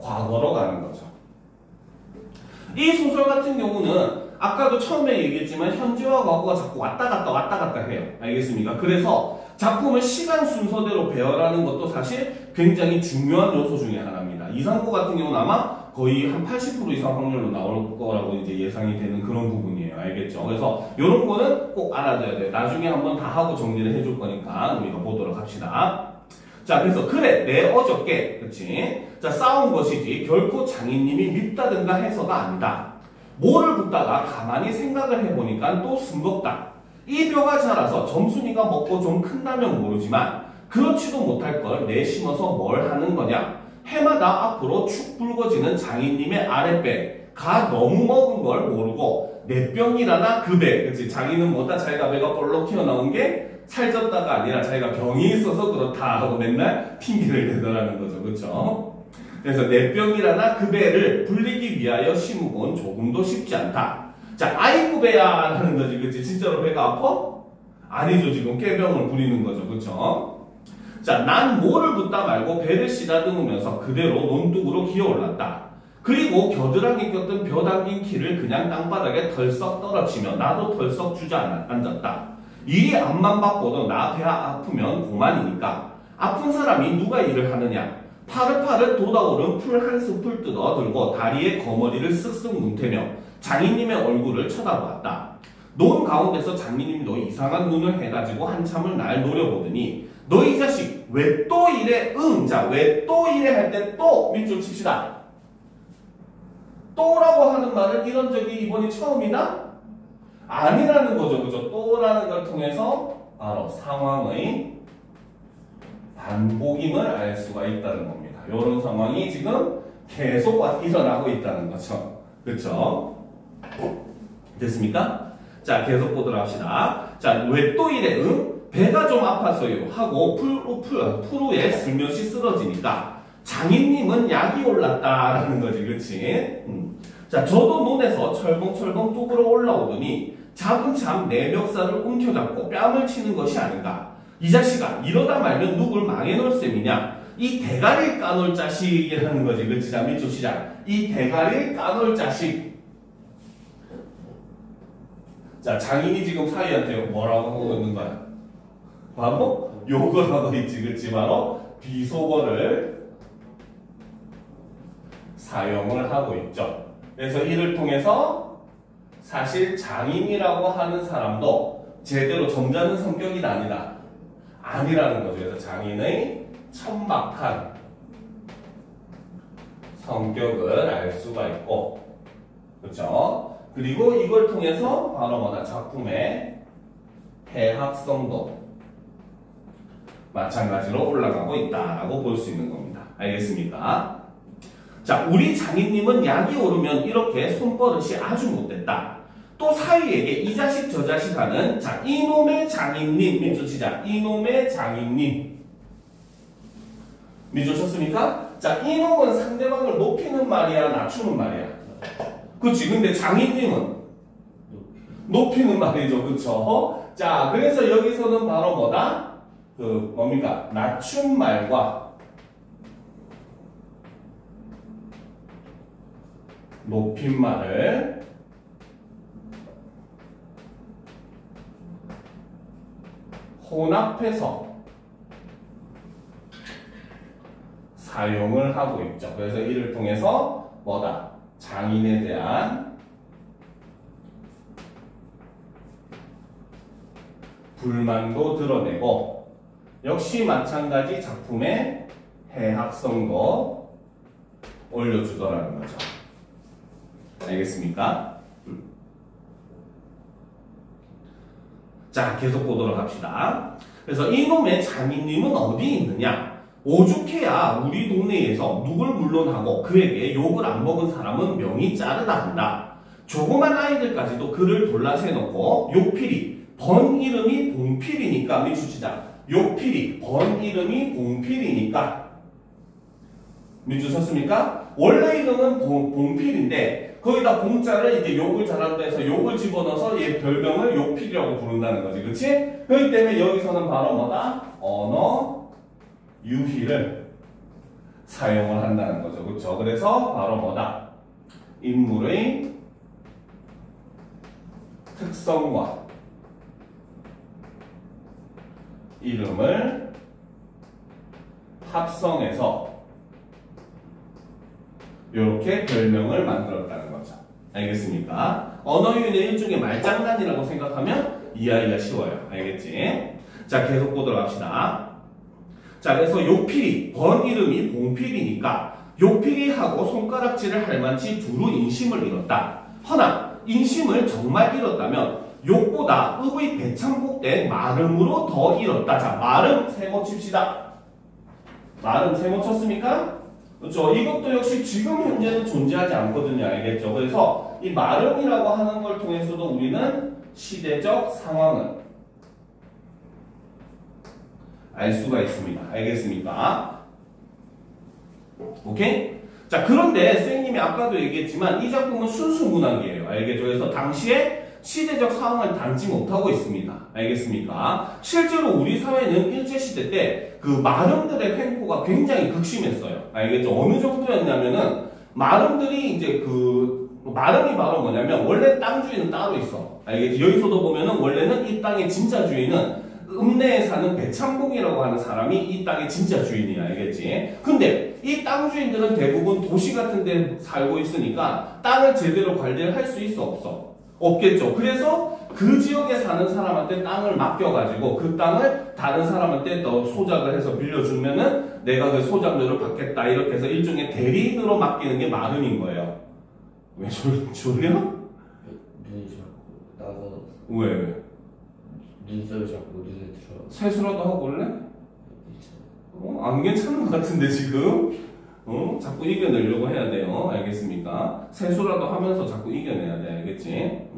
과거로 가는 거죠. 이 소설 같은 경우는 아까도 처음에 얘기했지만 현재와 과거가 자꾸 왔다 갔다 해요. 알겠습니까? 그래서 작품을 시간 순서대로 배열하는 것도 사실 굉장히 중요한 요소 중에 하나입니다. 이상고 같은 경우는 아마 거의 한 80% 이상 확률로 나올 거라고 이제 예상이 되는 그런 부분이에요. 알겠죠? 그래서 이런 거는 꼭 알아둬야 돼요. 나중에 한번 다 하고 정리를 해줄 거니까 우리가 보도록 합시다. 자, 그래서 그래 내 어저께, 그치? 자, 싸운 것이지 결코 장인님이 밉다든가 해서가 아니다. 뭐를 붙다가 가만히 생각을 해보니까 또 싱겁다. 이 벼가 자라서 점순이가 먹고 좀 큰다면 모르지만 그렇지도 못할 걸 내 심어서 뭘 하는 거냐. 해마다 앞으로 축 붉어지는 장인님의 아랫배가 너무 먹은 걸 모르고 내 병이라나 그 배, 그치? 자기는 뭐다 자기가 배가 볼록 튀어나온 게 살쪘다가 아니라 자기가 병이 있어서 그렇다 하고 맨날 핑계를 대더라는 거죠. 그쵸? 그래서 내 병이라나 그 배를 불리기 위하여 심으곤 조금도 쉽지 않다. 자, 아이고 배야 라는 거지. 그치? 진짜로 배가 아파? 아니죠. 지금 꾀병을 부리는 거죠. 그쵸? 자, 난 뭐를 붙다 말고 배를 씨다듬으면서 그대로 논둑으로 기어올랐다. 그리고 겨드랑이 꼈던 벼 담긴 키를 그냥 땅바닥에 덜썩 떨어치며 나도 덜썩 주저앉았다. 일이 앞만 바꿔도 나 배 아프면 고만이니까. 아픈 사람이 누가 일을 하느냐. 파릇파릇 돋아오른 풀 한 숲을 뜯어 들고 다리에 거머리를 쓱쓱 문태며 장인님의 얼굴을 쳐다보았다. 논 가운데서 장인님도 이상한 눈을 해가지고 한참을 날 노려보더니 너 이 자식 왜 또 이래? 자, 왜 또 이래 할 때 또 밑줄 칩시다. 또라고 하는 말을 이런 적이 이번이 처음이다? 아니라는 거죠. 그죠? 또라는 걸 통해서 바로 상황의 반복임을 알 수가 있다는 겁니다. 이런 상황이 지금 계속 일어나고 있다는 거죠. 그쵸? 됐습니까? 자, 계속 보도록 합시다. 자, 왜 또 이래? 배가 좀 아팠어요. 하고 푸르에 슬며시 쓰러지니까 장인님은 약이 올랐다라는 거지. 그치? 자, 저도 논에서 철벙철벙 뚝으로 올라오더니 차근참 내 멱살을 움켜잡고 뺨을 치는 것이 아닌가. 이 자식아, 이러다 말면 누굴 망해놓을 셈이냐. 이 대가리를 까놓을 자식이라는 거지. 그치? 자, 밑줄 시작. 이 대가리를 까놓을 자식. 자, 장인이 지금 사위한테 뭐라고 하고 있는 거야? 바로 욕을 하고 있지. 그치? 바로 비속어를 사용을 하고 있죠. 그래서 이를 통해서 사실 장인이라고 하는 사람도 제대로 점잖은 성격이 아니라는 거죠. 그래서 장인의 천박한 성격을 알 수가 있고, 그렇죠? 그리고 이걸 통해서 바로 뭐다? 작품의 해학성도 마찬가지로 올라가고 있다라고 볼 수 있는 겁니다. 알겠습니까? 자, 우리 장인님은 약이 오르면 이렇게 손버릇이 아주 못됐다. 또 사위에게 이 자식 저 자식 하는, 자, 이놈의 장인님 밑줄 치자. 이놈의 장인님 밑줄 쳤습니까? 자, 이놈은 상대방을 높이는 말이야, 낮추는 말이야? 그치? 근데 장인님은 높이는 말이죠. 그쵸? 자, 그래서 여기서는 바로 뭐다? 뭡니까? 낮춘 말과 높인 말을 혼합해서 사용을 하고 있죠. 그래서 이를 통해서 뭐다? 장인에 대한 불만도 드러내고 역시 마찬가지 작품의 해학성도 올려주더라는 거죠. 알겠습니까? 자, 계속 보도록 합시다. 그래서 이놈의 장인님은 어디 있느냐? 오죽해야 우리 동네에서 누굴 물론하고 그에게 욕을 안 먹은 사람은 명이 짜르다 한다. 조그만 아이들까지도 그를 돌라세놓고 욕필이 번 이름이 봉필이니까 우리 주치자 욕필이 번 이름이 봉필이니까 밑줄 섰습니까? 원래 이름은 봉필인데 거기다 봉자를 이제 욕을 잘한다 해서 욕을 집어넣어서 얘 별명을 욕필이라고 부른다는 거지, 그렇지? 그렇기 때문에 여기서는 바로 뭐다? 언어 유희를 사용을 한다는 거죠, 그렇죠? 그래서 바로 뭐다? 인물의 특성과 이름을 합성해서 이렇게 별명을 만들었다는 거죠. 알겠습니까? 언어유희는 일종의 말장난이라고 생각하면 이해하기가 쉬워요. 알겠지? 자, 계속 보도록 합시다. 자, 그래서 욕필이 번 이름이 봉필이니까 욕필이하고 손가락질을 할 만치 두루 인심을 잃었다. 허나 인심을 정말 잃었다면 욕보다 읍의 배창복된 마름으로 더 잃었다. 자, 마름 세모 칩시다. 마름 세모 쳤습니까? 그렇죠. 이것도 역시 지금 현재는 존재하지 않거든요. 알겠죠? 그래서 이 마름이라고 하는 걸 통해서도 우리는 시대적 상황을 알 수가 있습니다. 알겠습니까? 오케이? 자, 그런데 선생님이 아까도 얘기했지만 이 작품은 순수 문학이에요. 알겠죠? 그래서 당시에 시대적 상황을 담지 못하고 있습니다. 알겠습니까? 실제로 우리 사회는 일제시대 때 그 마름들의 횡포가 굉장히 극심했어요. 알겠죠? 어느 정도였냐면은 마름들이 이제 마름이 바로 뭐냐면 원래 땅 주인은 따로 있어. 알겠지? 여기서도 보면은 원래는 이 땅의 진짜 주인은 읍내에 사는 배창봉이라고 하는 사람이 이 땅의 진짜 주인이야. 알겠지? 근데 이 땅 주인들은 대부분 도시 같은 데 살고 있으니까 땅을 제대로 관리를 할 수 있어 없어? 없겠죠. 그래서 그 지역에 사는 사람한테 땅을 맡겨가지고 그 땅을 다른 사람한테 더 소작을 해서 빌려주면은 내가 그 소작료를 받겠다. 이렇게 해서 일종의 대리인으로 맡기는 게 마름인 거예요. 왜 졸려? 눈이 자꾸 나서 왜? 눈썹이 자꾸 눈에 들어. 세수라도 하고 올래? 안 괜찮은 것 같은데 지금? 자꾸 이겨내려고 해야 돼요. 알겠습니까? 세수라도 하면서 자꾸 이겨내야 돼. 알겠지?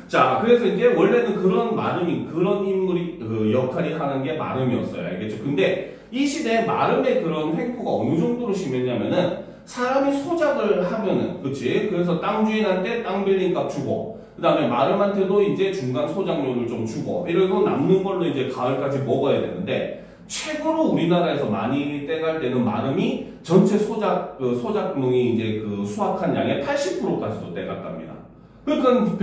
자, 그래서 이제 원래는 그런 마름이, 그런 인물이, 역할이 하는 게 마름이었어요. 알겠죠? 근데 이 시대에 마름의 그런 횡포가 어느 정도로 심했냐면은 사람이 소작을 하면은, 그치? 그래서 땅 주인한테 땅 빌린 값 주고, 그 다음에 마름한테도 이제 중간 소작료를 좀 주고, 이러고 남는 걸로 이제 가을까지 먹어야 되는데, 최고로 우리나라에서 많이 떼갈 때는 마름이 전체 소작농이 이제 수확한 양의 80%까지도 떼갔답니다. 그러니까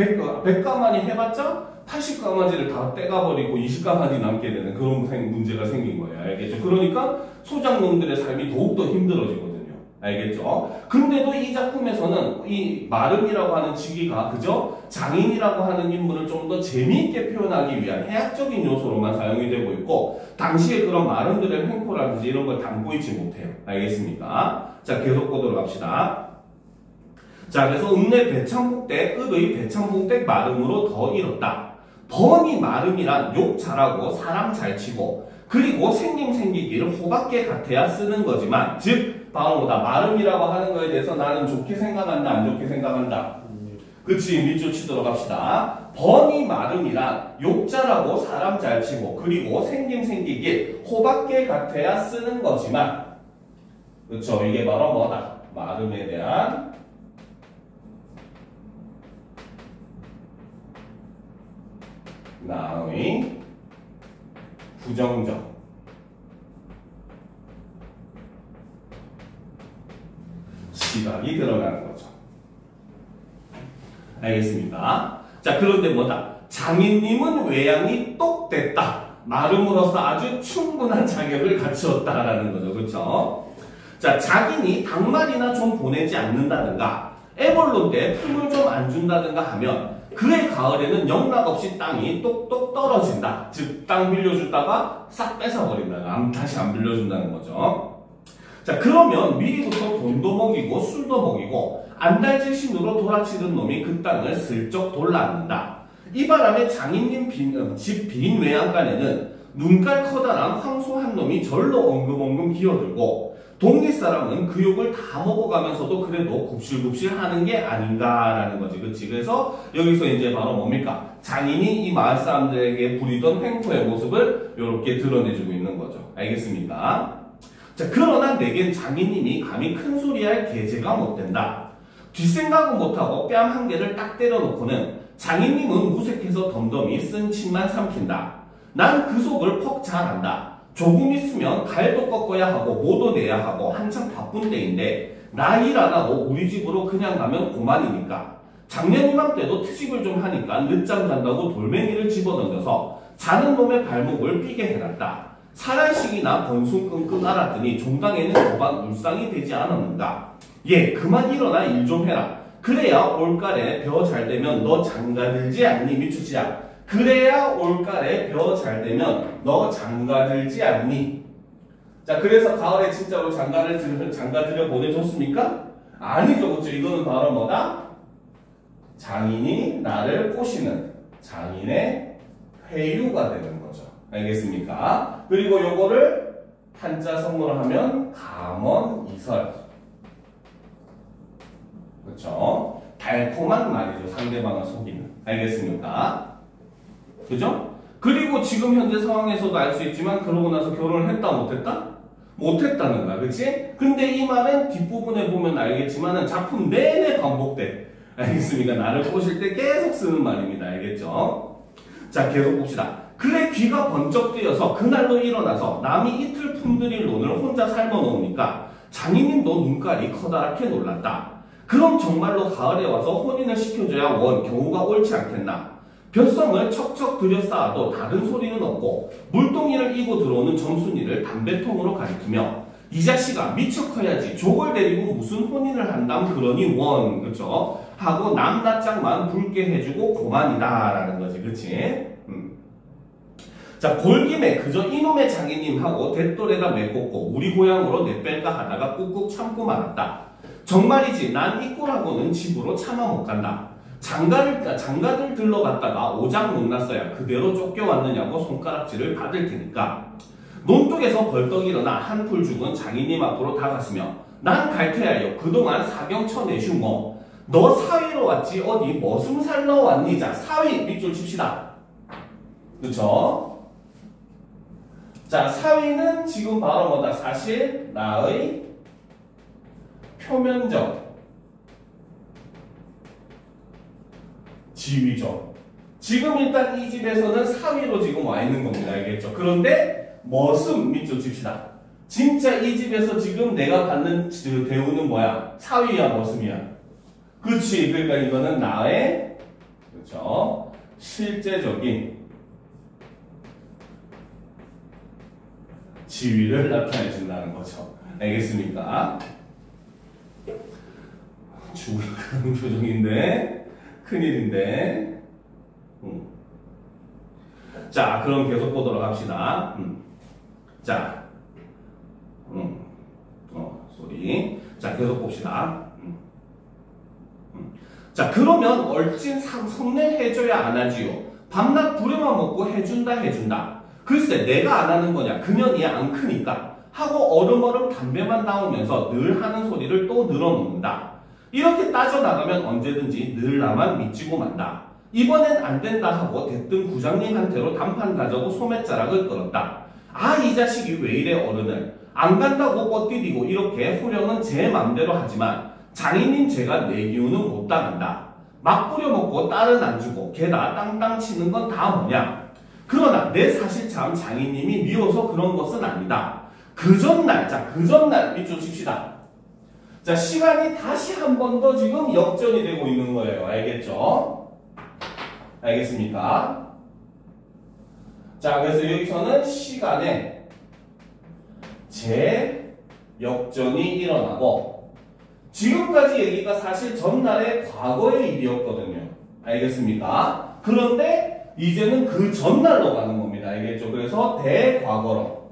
100가마니 해봤자 80가마지를 다 떼가버리고 20가마지 남게 되는 그런 문제가 생긴 거예요. 알겠죠? 그러니까 소작농들의 삶이 더욱더 힘들어지거든요. 알겠죠? 근데도 이 작품에서는 이 마름이라고 하는 직위가 그저 장인이라고 하는 인물을 좀 더 재미있게 표현하기 위한 해학적인 요소로만 사용이 되고 있고 당시에 그런 마름들의 횡포라든지 이런 걸 담고 있지 못해요. 알겠습니까? 자, 계속 보도록 합시다. 자, 그래서 읍내 배창복댁, 읍의 배창복댁 마름으로 더 잃었다. 번이 마름이란 욕 잘하고 사람 잘 치고 그리고 생김 생기기를 호박게 같아야 쓰는 거지만 즉 바로 뭐다 마름이라고 하는 거에 대해서 나는 좋게 생각한다 안 좋게 생각한다. 그치 밑줄 치도록 합시다. 번이 마름이란 욕 잘하고 사람 잘 치고 그리고 생김 생기길 호박게 같아야 쓰는 거지만 그쵸 이게 바로 뭐다 마름에 대한 나의 부정적 시각이 들어가는 거죠. 알겠습니까? 자, 그런데 뭐다? 장인님은 외양이 똑 됐다. 마름으로서 아주 충분한 자격을 갖추었다라는 거죠. 그렇죠? 자, 자기니 닭말이나 좀 보내지 않는다든가 애벌론 때 품을 좀 안 준다든가 하면 그해 가을에는 영락없이 땅이 똑똑 떨어진다. 즉 땅 빌려주다가 싹 뺏어버린다. 다시 안 빌려준다는 거죠. 자, 그러면 미리부터 돈도 먹이고 술도 먹이고 안달질신으로 돌아치던 놈이 그 땅을 슬쩍 돌아앉는다. 이 바람에 장인님 집 빈 외양간에는 눈깔 커다란 황소 한 놈이 절로 엉금엉금 기어들고 동네 사람은 그 욕을 다 먹어가면서도 그래도 굽실굽실 하는 게 아닌가라는 거지. 그치? 그래서 여기서 이제 바로 뭡니까? 장인이 이 마을 사람들에게 부리던 횡포의 모습을 이렇게 드러내주고 있는 거죠. 알겠습니까? 자, 그러나 내겐 장인님이 감히 큰 소리 할 계제가 못 된다. 뒷생각은 못하고 뺨 한 개를 딱 때려놓고는 장인님은 무색해서 덤덤히 쓴 침만 삼킨다. 난 그 속을 퍽 잘 안다. 조금 있으면 갈도 꺾어야 하고 모도 내야 하고 한참 바쁜 때인데 나 일 안 하고 우리 집으로 그냥 가면 고만이니까. 작년 이맘때도 트집을 좀 하니까 늦잠 잔다고 돌멩이를 집어던져서 자는 놈의 발목을 삐게 해놨다. 사란식이나 번숭 끙끙 앓았더니 종당에는 도반 울상이 되지 않았는가. 예, 그만 일어나 일 좀 해라. 그래야 올가래 벼 잘 되면 너 장가들지 않니 미추지야. 그래야 올가래 벼 잘 되면 너 장가들지 않니. 자, 그래서 가을에 진짜로 장가 들여 보내줬습니까? 아니죠. 그렇죠. 이거는 바로 뭐다? 장인이 나를 꼬시는 장인의 회유가 되는 거죠. 알겠습니까? 그리고 요거를 한자 성모로 하면 감언이설. 그렇죠? 달콤한 말이죠. 상대방을 속이는. 알겠습니까? 그죠? 그리고 지금 현재 상황에서도 알 수 있지만 그러고 나서 결혼을 했다 못했다? 못했다는 거야. 그치? 근데 이 말은 뒷부분에 보면 알겠지만 작품 내내 반복돼. 알겠습니까? 나를 꼬실 때 계속 쓰는 말입니다. 알겠죠? 자, 계속 봅시다. 그래 귀가 번쩍 뜨여서 그날로 일어나서 남이 이틀 품들일 논을 혼자 삶아 놓으니까 장인님도 눈깔이 커다랗게 놀랐다. 그럼 정말로 가을에 와서 혼인을 시켜줘야 원 경우가 옳지 않겠나. 벼성을 척척 들여쌓아도 다른 소리는 없고 물동이를 이고 들어오는 점순이를 담배통으로 가리키며 이 자식아 미쳐 커야지 족을 데리고 무슨 혼인을 한담 그러니 원 그쵸 하고 남낯장만 붉게 해주고 고만이다 라는 거지. 그치? 자, 골김에 그저 이놈의 장인님하고 대돌에다 메꽂고 우리 고향으로 내뺄까 하다가 꾹꾹 참고 말았다. 정말이지 난 이 꼴하고는 집으로 차마 못 간다. 장가들 들러갔다가 오장 못 났어야 그대로 쫓겨왔느냐고 손가락질을 받을 테니까. 논뚝에서 벌떡 일어나 한풀 죽은 장인님 앞으로 다갔으며 난 갈퇴하여 그동안 사경 쳐내슈 뭐. 너 사위로 왔지 어디 머슴 살러 왔니. 자, 사위 밑줄 칩시다. 그쵸? 자, 사위는 지금 바로 뭐다? 사실 나의 표면적 지위죠. 지금 일단 이 집에서는 사위로 지금 와 있는 겁니다. 알겠죠? 그런데 머슴 밑줄 칩시다. 진짜 이 집에서 지금 내가 받는 대우는 뭐야? 사위야 머슴이야? 그치. 그러니까 이거는 나의 그렇죠? 실제적인 지위를 나타내 준다는 거죠. 알겠습니까? 죽을 그런 표정인데 큰일인데. 자, 그럼 계속 보도록 합시다. 자, 소리. 자, 계속 봅시다. 자, 그러면 얼찐 성내 해줘야 안 하지요. 밤낮 부려만 먹고 해준다. 글쎄, 내가 안 하는 거냐? 그년이 안 크니까. 하고 얼음얼음 담배만 나오면서 늘 하는 소리를 또 늘어놓는다. 이렇게 따져나가면 언제든지 늘 나만 미치고 만다. 이번엔 안 된다 하고 대뜸 구장님한테로 단판 가져고 소매자락을 끌었다. 아, 이 자식이 왜 이래 어른을. 안 간다고 뻗디디고 이렇게 호령은 제 맘대로 하지만 장인님 제가 내 기운은 못 당한다. 막 뿌려먹고 딸은 안 주고 게다 땅땅 치는 건 다 뭐냐. 그러나 내 사실 참 장인님이 미워서 그런 것은 아니다. 그 전날, 자, 그 전날 밑줄 칩시다. 자, 시간이 다시 한 번 더 지금 역전이 되고 있는 거예요. 알겠죠? 알겠습니까? 자, 그래서 여기서는 시간에 재역전이 일어나고 지금까지 얘기가 사실 전날의 과거의 일이었거든요. 알겠습니까? 그런데 이제는 그 전날로 가는 겁니다. 알겠죠? 그래서 대과거로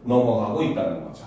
넘어가고 있다는 거죠.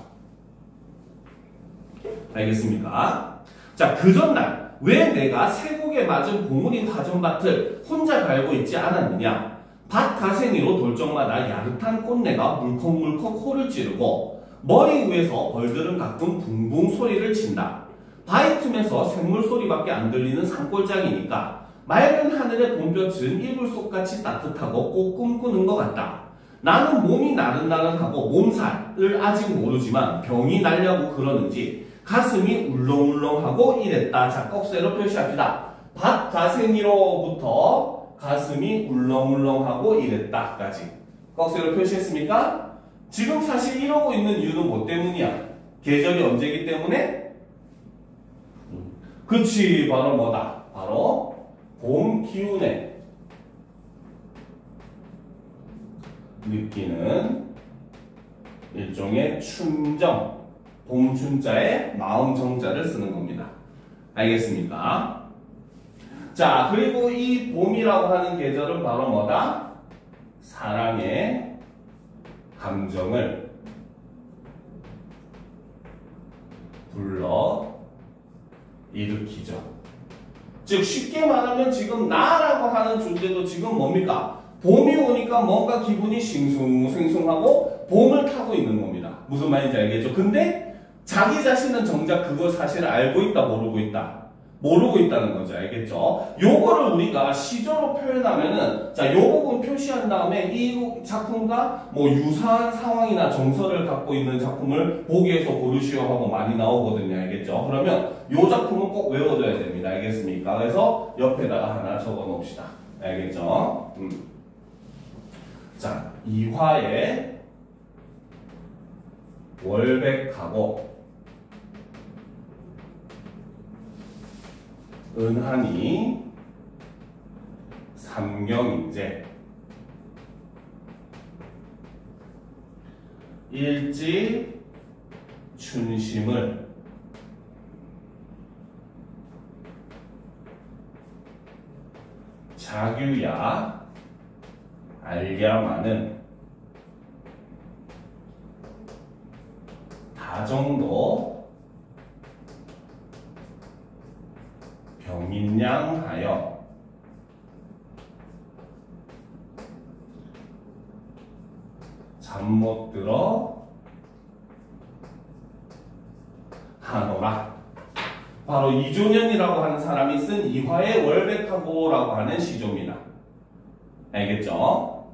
알겠습니까? 자, 그 전날 왜 내가 쇠국에 맞은 봉우리 화전밭을 혼자 갈고 있지 않았느냐? 밭 가생이로 돌적마다 야릇한 꽃내가 물컥물컥 코를 찌르고 머리 위에서 벌들은 가끔 붕붕 소리를 친다. 바위 틈에서 샘물 소리밖에 안 들리는 산골짜기니까 맑은 하늘의 봄볕은 이불 속같이 따뜻하고 꼭 꿈꾸는 것 같다. 나는 몸이 나른나른하고 몸살을 아직 모르지만 병이 날려고 그러는지 가슴이 울렁울렁하고 이랬다. 자, 꺽쇠로 표시합시다. 밭 가생이로부터 가슴이 울렁울렁하고 이랬다까지 꺽쇠로 표시했습니까? 지금 사실 이러고 있는 이유는 뭐 때문이야? 계절이 언제이기 때문에? 그치, 바로 뭐다? 바로 봄 기운에 느끼는 일종의 춘정, 봄춘자에 마음정자를 쓰는 겁니다. 알겠습니까? 자, 그리고 이 봄이라고 하는 계절은 바로 뭐다? 사랑의 감정을 불러 일으키죠. 즉 쉽게 말하면 지금 나라고 하는 존재도 지금 뭡니까? 봄이 오니까 뭔가 기분이 싱숭생숭하고 봄을 타고 있는 겁니다. 무슨 말인지 알겠죠? 근데 자기 자신은 정작 그걸 사실 알고 있다, 모르고 있다. 모르고 있다는 거죠. 알겠죠? 요거를 우리가 시조로 표현하면은, 자, 요 부분 표시한 다음에 이 작품과 뭐 유사한 상황이나 정서를 갖고 있는 작품을 보기에서 고르시오 하고 많이 나오거든요. 알겠죠? 그러면 요 작품은 꼭 외워둬야 됩니다. 알겠습니까? 그래서 옆에다가 하나 적어 놓읍시다. 알겠죠? 자, 이화에 월백하고 은하니 삼경인제 일지 춘심을 자규야 알야마는 다정도 병인양하여 잠 못 들어 하노라. 바로 이조년이라고 하는 사람이 쓴 이화의 월백하고라고 하는 시조입니다. 알겠죠?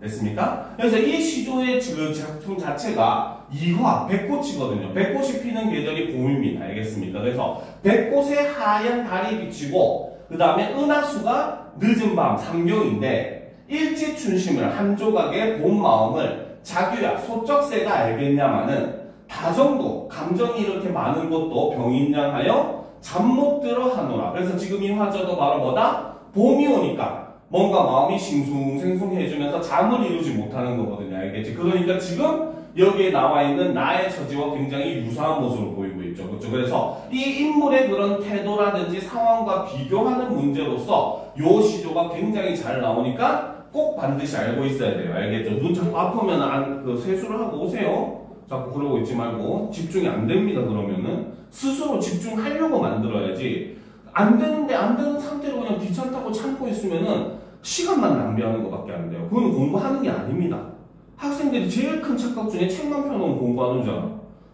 됐습니까? 그래서 이 시조의 그 작품 자체가 이화, 백꽃이거든요. 백꽃이 피는 계절이 봄입니다. 알겠습니까? 그래서 백꽃에 하얀 달이 비치고 그 다음에 은하수가 늦은 밤 삼경인데 일지춘심을 한 조각의 본 마음을 자규야 소쩍새가 알겠냐마는 다정도 감정이 이렇게 많은 것도 병인양하여 잠 못 들어 하노라. 그래서 지금 이 화저도 바로 뭐다? 봄이 오니까 뭔가 마음이 싱숭생숭해지면서 잠을 이루지 못하는 거거든요. 알겠지? 그러니까 지금 여기에 나와 있는 나의 처지와 굉장히 유사한 모습을 보이고 있죠. 그렇죠? 그래서 이 인물의 그런 태도라든지 상황과 비교하는 문제로서 요 시조가 굉장히 잘 나오니까 꼭 반드시 알고 있어야 돼요. 알겠죠? 눈 자꾸 아프면 세수를 하고 오세요. 자꾸 그러고 있지 말고 집중이 안 됩니다. 그러면은 스스로 집중하려고 만들어야지. 안 되는데 안 되는 상태로 그냥 귀찮다고 참고 있으면은 시간만 낭비하는 것밖에 안 돼요. 그건 공부하는 게 아닙니다. 학생들이 제일 큰 착각 중에 책만 펴놓으면 공부하는 줄 알아.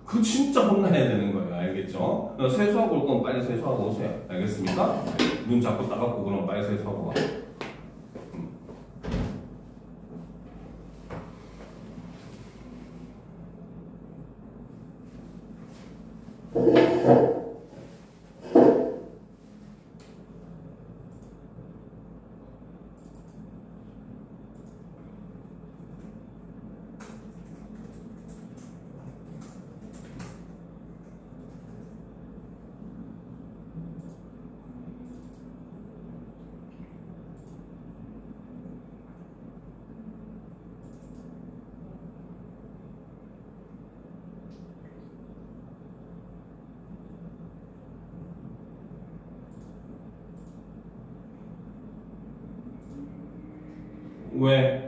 그거 진짜 혼나야 되는 거예요. 알겠죠? 세수하고 올 거면 빨리 세수하고 오세요. 알겠습니까? 눈 자꾸 따갑고 그러면 빨리 세수하고 와. 왜?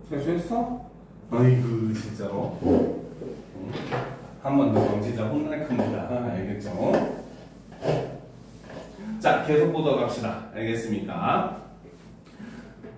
세수했어? 아이고 진짜로 한 번 더 진짜 혼날 겁니다. 알겠죠? 자 계속 보도록 합시다. 알겠습니까?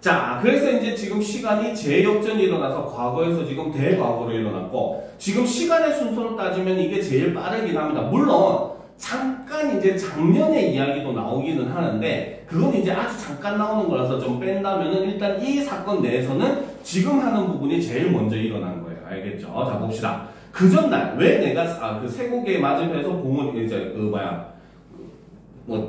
자 그래서 이제 지금 시간이 재역전이 일어나서 과거에서 지금 대과거로 일어났고 지금 시간의 순서로 따지면 이게 제일 빠르긴 합니다. 물론 잠깐 이제 작년의 이야기도 나오기는 하는데 그건 이제 아주 잠깐 나오는 거라서 좀 뺀다면은 일단 이 사건 내에서는 지금 하는 부분이 제일 먼저 일어난 거예요. 알겠죠? 자 봅시다. 그 전날 왜 내가 그 쇠고개 맞으면서 봄을 이제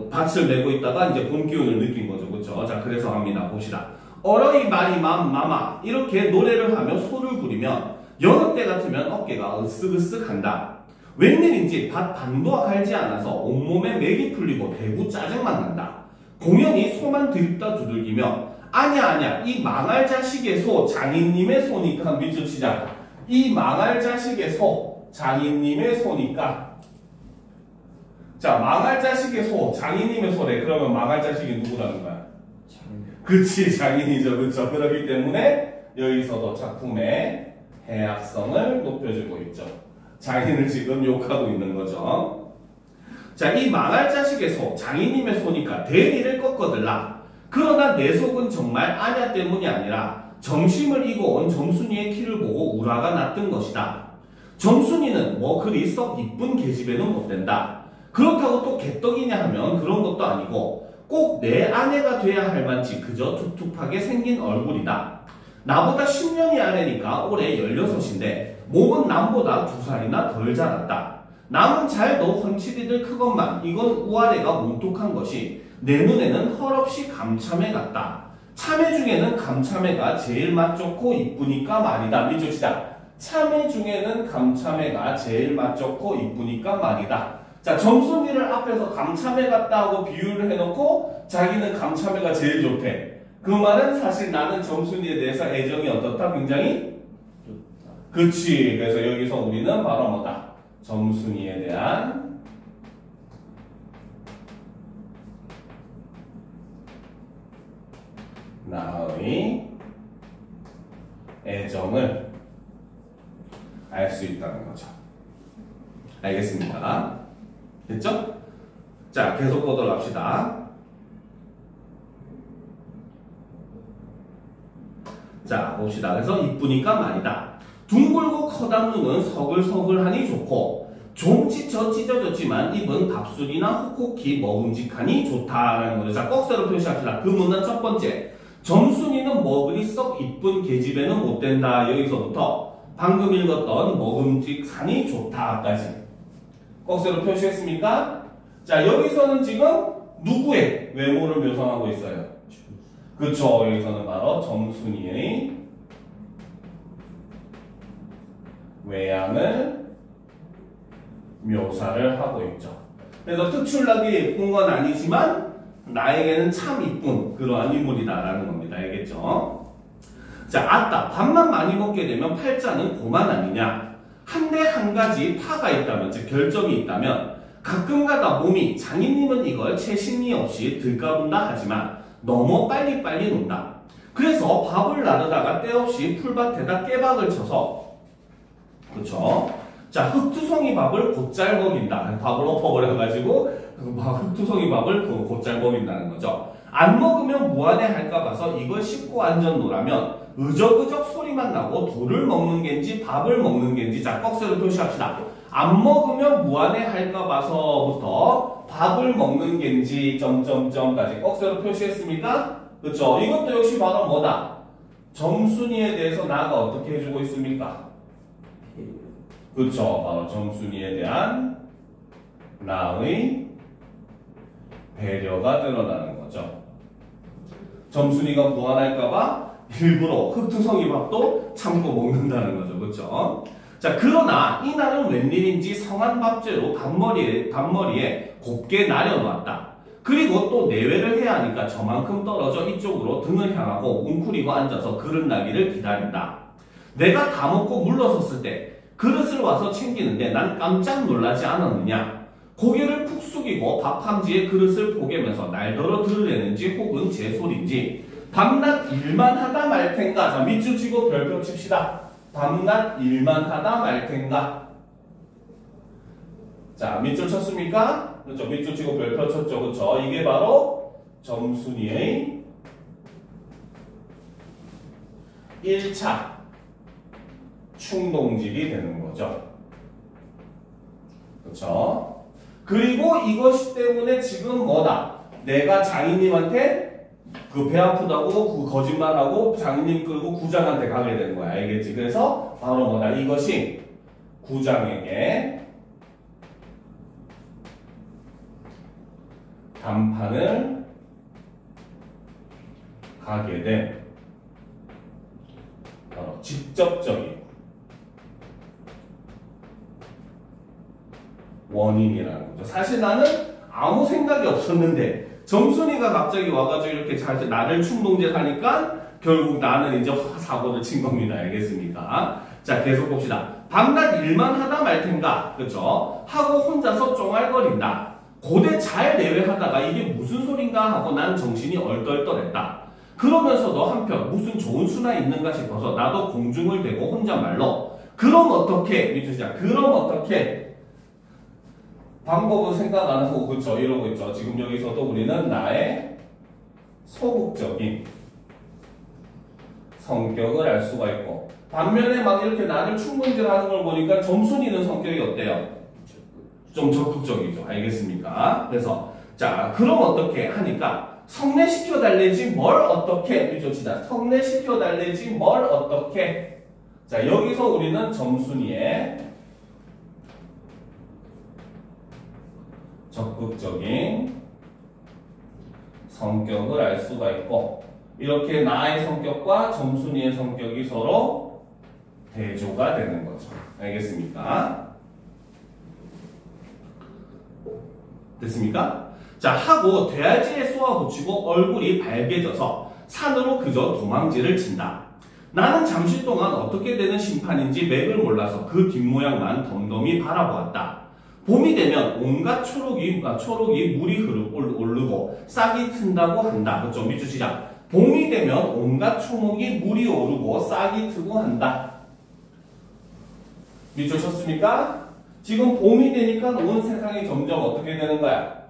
밭을 메고 있다가 이제 봄 기운을 느낀 거죠. 그렇죠? 자 그래서 합니다. 봅시다. 어러이 마리맘 마마 이렇게 노래를 하며 소를 부리면 여느 때 같으면 어깨가 으쓱으쓱한다. 웬일인지 밭 반도 갈지 않아서 온몸에 맥이 풀리고 대구 짜증만 난다. 공연히 소만 드립다 두들기며 아냐 이 망할 자식의 소 장인님의 소니까 미쳐치자. 이 망할 자식의 소 장인님의 소니까. 자 망할 자식의 소 장인님의 소래. 그러면 망할 자식이 누구라는 거야? 그치 장인이죠. 그렇죠. 그렇기 때문에 여기서도 작품의 해악성을 높여주고 있죠. 장인을 지금 욕하고 있는 거죠. 자, 이 망할 자식의 소, 장인님의 소니까 대리를 꺾어들라. 그러나 내 속은 정말 아냐 때문이 아니라 정심을 이고 온 점순이의 키를 보고 우라가 났던 것이다. 점순이는 뭐 그리 썩 이쁜 계집애는 못 된다. 그렇다고 또 개떡이냐 하면 그런 것도 아니고 꼭 내 아내가 돼야 할 만치 그저 툭툭하게 생긴 얼굴이다. 나보다 10년이 아래니까 올해 16인데 몸은 남보다 2살이나 덜 자랐다. 남은 잘도 헌칠이들 크건만 이건 우아래가 뭉툭한 것이 내 눈에는 헐없이 감참해 같다. 참외 중에는 감참해가 제일 맛 좋고 이쁘니까 말이다. 미줍시다. 참외 중에는 감참해가 제일 맛 좋고 이쁘니까 말이다. 자, 점순이를 앞에서 감참해 같다 하고 비유를 해놓고 자기는 감참해가 제일 좋대. 그 말은 사실 나는 점순이에 대해서 애정이 어떻다? 굉장히 좋다. 그치. 그래서 여기서 우리는 바로 뭐다? 점순이에 대한 나의 애정을 알 수 있다는 거죠. 알겠습니까? 됐죠? 자, 계속 보도록 합시다. 자, 봅시다. 그래서 이쁘니까 말이다. 둥글고 커다란 눈은 서글서글하니 좋고 좀 찢어졌지만 입은 밥술이나 혹혹히 먹음직하니 좋다라는 거죠. 자, 꺽쇠로 표시합시다. 그 문단 첫 번째. 점순이는 뭐 그리 썩 이쁜 계집애는 못 된다. 여기서부터 방금 읽었던 먹음직하니 좋다까지. 꺽쇠로 표시했습니까? 자, 여기서는 지금 누구의 외모를 묘사하고 있어요? 그쵸. 여기서는 바로 점순이의 외양을 묘사를 하고 있죠. 그래서 특출나게 예쁜 건 아니지만 나에게는 참 이쁜 그러한 인물이다라는 겁니다. 알겠죠? 자, 아따 밥만 많이 먹게 되면 팔자는 고만 아니냐. 한데 한 가지 파가 있다면, 즉 결점이 있다면 가끔가다 몸이 장인님은 이걸 채심이 없이 들까분다 하지만 너무 빨리빨리 논다. 그래서 밥을 나르다가 때없이 풀밭에다 깨박을 쳐서 그쵸? 자, 흑투성이 밥을 곧잘 먹인다. 밥을 엎어버려가지고 흑투성이 밥을 곧잘 먹인다는 거죠. 안 먹으면 무안해 할까 봐서 이걸 씹고 앉은 노라면 으적으적 소리만 나고 돌을 먹는 겐지 밥을 먹는 겐지. 자, 꺽쇠로 표시합시다. 안 먹으면 무안해 할까 봐서부터 밥을 먹는 겐지 점점점까지 꺽쇠로 표시했습니까? 그쵸? 이것도 역시 바로 뭐다? 점순이에 대해서 나가 어떻게 해주고 있습니까? 그쵸? 바로 점순이에 대한 나의 배려가 드러나는 거죠. 점순이가 무안할까봐 일부러 흑투성이 밥도 참고 먹는다는 거죠. 그쵸? 자, 그러나 이날은 웬일인지 성한 밥재로 밥머리에 곱게 날려놓았다. 그리고 또 내외를 해야 하니까 저만큼 떨어져 이쪽으로 등을 향하고 웅크리고 앉아서 그릇 나기를 기다린다. 내가 다 먹고 물러섰을 때 그릇을 와서 챙기는데 난 깜짝 놀라지 않았느냐. 고개를 푹 숙이고 밥함지에 그릇을 포개면서 날더러 들으려는지 혹은 제 소리인지 밤낮 일만 하다 말 텐가. 자, 밑줄 치고 별표 칩시다. 밤낮 일만 하다 말 텐가. 자, 밑줄 쳤습니까? 그렇죠. 밑줄 치고 별표 쳤죠. 그렇죠. 이게 바로 점순이의 1차 충동질이 되는 거죠. 그렇죠. 그리고 이것 때문에 지금 뭐다? 내가 장인님한테 그 배 아프다고 그 거짓말하고 장인님 끌고 구장한테 가게 되는 거야. 알겠지? 그래서 바로 뭐다? 이것이 구장에게 단판을 가게 된 바로 직접적인 원인이라는 거죠. 사실 나는 아무 생각이 없었는데 점순이가 갑자기 와가지고 이렇게 나를 충동질하니까 결국 나는 이제 사고를 친 겁니다. 알겠습니까? 자, 계속 봅시다. 밤낮 일만 하다 말 텐가, 그렇죠? 하고 혼자서 쫑알거린다. 고대 잘 내외하다가 이게 무슨 소린가 하고 난 정신이 얼떨떨했다. 그러면서도 한편 무슨 좋은 수나 있는가 싶어서 나도 공중을 대고 혼잣말로 그럼 어떻게? 밑줄자. 그럼 어떻게? 방법은 생각 안 하고 그쵸 이러고 있죠. 지금 여기서도 우리는 나의 소극적인 성격을 알 수가 있고 반면에 막 이렇게 나를 충동질하는 걸 보니까 점순이는 성격이 어때요? 좀 적극적이죠. 알겠습니까? 그래서 자 그럼 어떻게 하니까 성례시켜 달래지 뭘 어떻게 밑줄치다. 성례시켜 달래지 뭘 어떻게. 자 여기서 우리는 점순이의 적극적인 성격을 알 수가 있고 이렇게 나의 성격과 점순이의 성격이 서로 대조가 되는 거죠. 알겠습니까? 됐습니까? 자 하고 돼지에 쏘아붙이고 얼굴이 발개져서 산으로 그저 도망질을 친다. 나는 잠시 동안 어떻게 되는 심판인지 맥을 몰라서 그 뒷모양만 덤덤히 바라보았다. 봄이 되면 온갖 초록이 물이 오르고 싹이 튼다고 한다. 그렇죠? 밑줄 치자. 봄이 되면 온갖 초목이 물이 오르고 싹이 트고 한다. 밑줄 쳤습니까? 지금 봄이 되니까 온 세상이 점점 어떻게 되는 거야?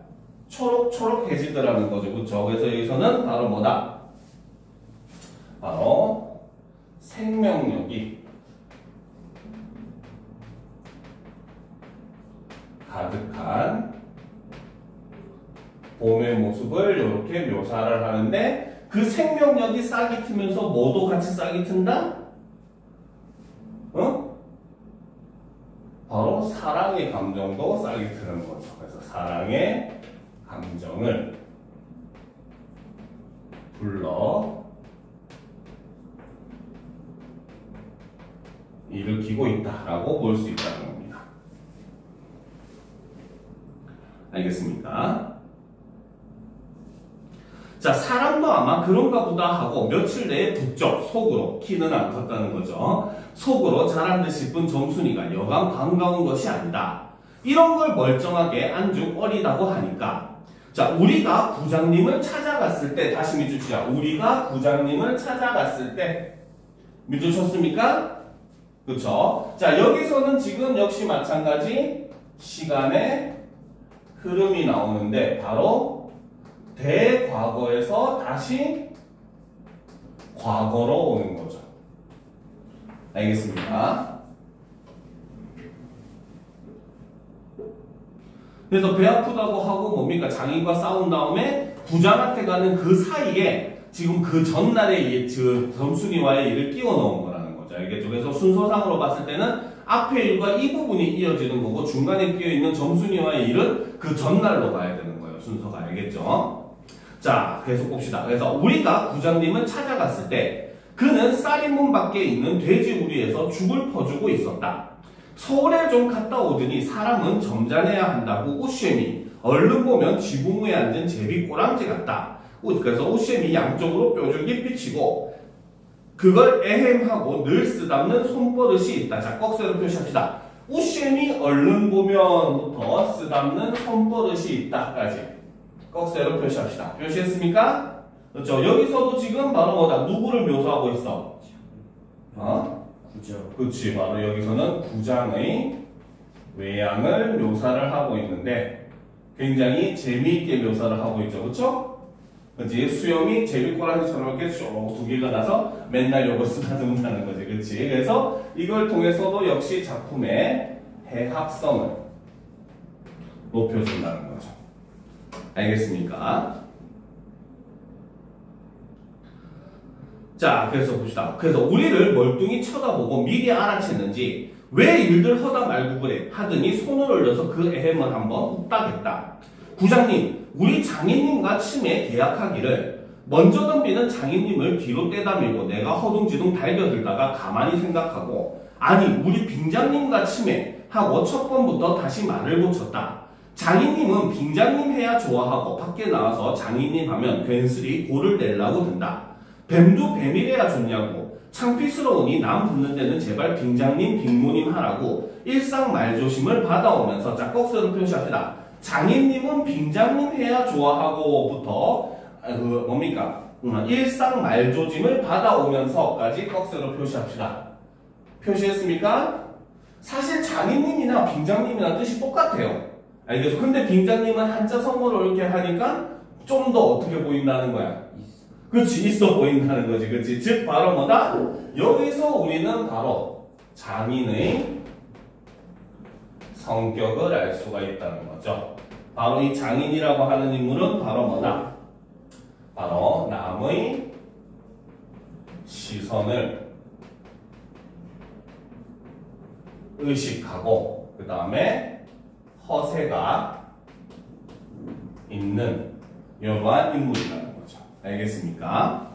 초록초록해지더라는 거죠. 그렇죠? 그래서 여기서는 바로 뭐다? 바로 생명력이 가득한 봄의 모습을 이렇게 묘사를 하는데 그 생명력이 싹이 트면서 뭐도 같이 싹이 튼다? 어? 바로 사랑의 감정도 싹이 트는 거죠. 그래서 사랑의 감정을 불러 일으키고 있다라고 볼 수 있다는 겁니다. 알겠습니까? 자, 사람도 아마 그런가 보다 하고 며칠 내에 부쩍 속으로 키는 안 컸다는 거죠. 속으로 자란 듯 싶은 점순이가 여간 반가운 것이 아니다. 이런 걸 멀쩡하게 안죽 어리다고 하니까 자, 우리가 부장님을 찾아갔을 때, 다시 밑줄 치자. 우리가 부장님을 찾아갔을 때, 밑줄 쳤습니까? 그쵸? 자, 여기서는 지금 역시 마찬가지 시간의 흐름이 나오는데, 바로 대과거에서 다시 과거로 오는 거죠. 알겠습니까? 그래서 배 아프다고 하고 뭡니까? 장인과 싸운 다음에 부장한테 가는 그 사이에 지금 그 전날의 점순이와의 일을 끼워 넣은 거라는 거죠. 알겠죠? 그래서 순서상으로 봤을 때는 앞에 일과 이 부분이 이어지는 거고 중간에 끼어 있는 점순이와의 일은 그 전날로 가야 되는 거예요. 순서가. 알겠죠? 자, 계속 봅시다. 그래서 우리가 부장님을 찾아갔을 때 그는 쌀인문 밖에 있는 돼지우리에서 죽을 퍼주고 있었다. 서울에 좀 갔다 오더니 사람은 점잖아야 한다고 우쉔이 얼른 보면 지붕 위에 앉은 제비 꼬랑지 같다. 그래서 우쉔이 양쪽으로 뾰족이 삐치고 그걸 에헴하고 늘 쓰담는 손버릇이 있다. 자, 꺽쇠로 표시합시다. 우쉔이 얼른 보면부터 쓰담는 손버릇이 있다까지 꺽쇠로 표시합시다. 표시했습니까? 그렇죠. 여기서도 지금 바로 뭐다? 누구를 묘사하고 있어? 구장. 그렇지. 바로 여기서는 구장의 외양을 묘사를 하고 있는데 굉장히 재미있게 묘사를 하고 있죠. 그렇죠? 그렇지. 수염이 제비꼬라지처럼 이렇게 쭉 두 개가 나서 맨날 요거 쓰다듬는다는 거지. 그렇지. 그래서 이걸 통해서도 역시 작품의 해학성을 높여준다는 거죠. 알겠습니까? 자, 그래서 봅시다. 그래서 우리를 멀뚱히 쳐다보고 미리 알아챘는지 왜 일들 허다 말고 그래 하더니 손을 올려서 그 에헴을 한번 욱닥했다. 구장님, 우리 장인님과 치매 계약하기를 먼저 덤비는 장인님을 뒤로 떼다 밀고 내가 허둥지둥 달겨들다가 가만히 생각하고 아니 우리 빙장님과 치매 하고 첫 번부터 다시 말을 고쳤다. 장인님은 빙장님 해야 좋아하고 밖에 나와서 장인님 하면 괜스리 골을 내려고 든다. 뱀도 뱀이래야 좋냐고 창피스러우니 남 붙는 데는 제발 빙장님 빙모님 하라고 일상 말조심을 받아오면서 자 꺽쇠로 표시합시다. 장인님은 빙장님 해야 좋아하고부터 뭡니까? 일상 말조심을 받아오면서까지 꺽쇠로 표시합시다. 표시했습니까? 사실 장인님이나 빙장님이나 뜻이 똑같아요. 알겠죠? 근데 빙장님은 한자 성어로 이렇게 하니까 좀 더 어떻게 보인다는 거야? 그렇지, 있어 보인다는 거지. 그렇지. 즉 바로 뭐다? 여기서 우리는 바로 장인의 성격을 알 수가 있다는 거죠. 바로 이 장인이라고 하는 인물은 바로 뭐다? 바로 남의 시선을 의식하고 그 다음에 허세가 있는 이러한 인물이라는 거죠. 알겠습니까?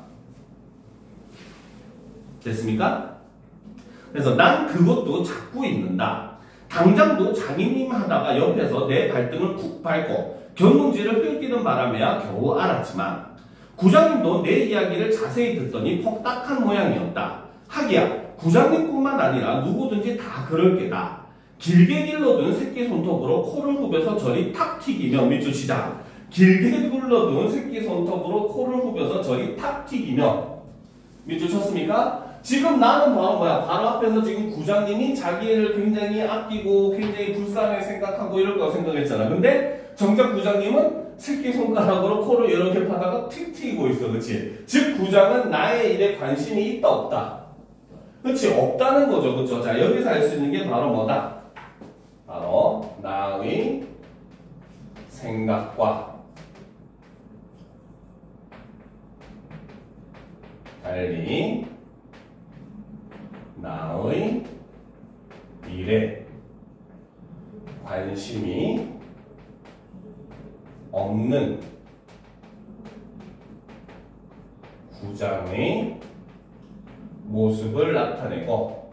됐습니까? 그래서 난 그것도 자꾸 잊는다. 당장도 장인님 하다가 옆에서 내 발등을 쿡 밟고 견문지를 흘기는 바람에야 겨우 알았지만 구장님도 내 이야기를 자세히 듣더니 퍽딱한 모양이었다. 하기야 구장님뿐만 아니라 누구든지 다 그럴 게다. 길게 길러둔 새끼 손톱으로 코를 후벼서 저리 탁 튀기며 밑줄 치자. 길게 굴러둔 새끼 손톱으로 코를 후벼서 저리 탁 튀기며 밑줄 쳤습니까? 지금 나는 바로 뭐야? 바로 앞에서 지금 구장님이 자기를 굉장히 아끼고 굉장히 불쌍하게 생각하고 이럴 거라고 생각했잖아. 근데 정작 구장님은 새끼손가락으로 코를 이렇게 파다가 틱 튀고 있어. 그렇지? 즉 구장은 나의 일에 관심이 있다 없다? 그렇지? 없다는 거죠. 그렇죠? 자, 여기서 알 수 있는 게 바로 뭐다? 바로 나의 생각과 달리 나의 일에 관심이 없는 구장의 모습을 나타내고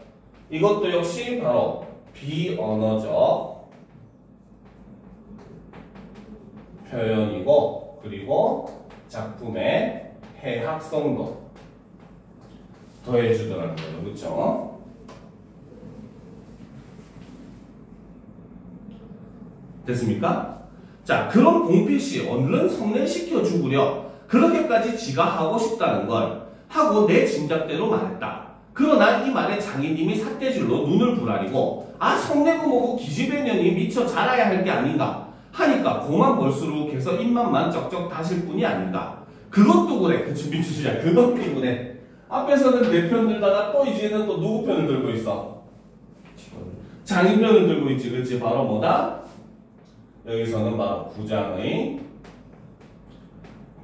이것도 역시 바로 비언어적 표현이고 그리고 작품의 해학성도 더해주더라는 거죠. 그렇죠? 됐습니까? 자, 그럼 공필씨 얼른 성례시켜 주구려. 그렇게까지 지가 하고 싶다는 걸 하고 내 짐작대로 말했다. 그러나 이 말에 장인님이 삿대질로 눈을 부라리고 성내고 뭐고 기집애년이 미쳐 자라야 할 게 아닌가 하니까 고만 볼수록 해서 입맛만 쩍쩍 다실 뿐이 아닌가. 그것도 그래. 그치 민주주의야. 그것도 그래. 앞에서는 내 편 들다가 또 이제는 또 누구 편을 들고 있어? 장인 편을 들고 있지. 그치? 바로 뭐다? 여기서는 바로 부장의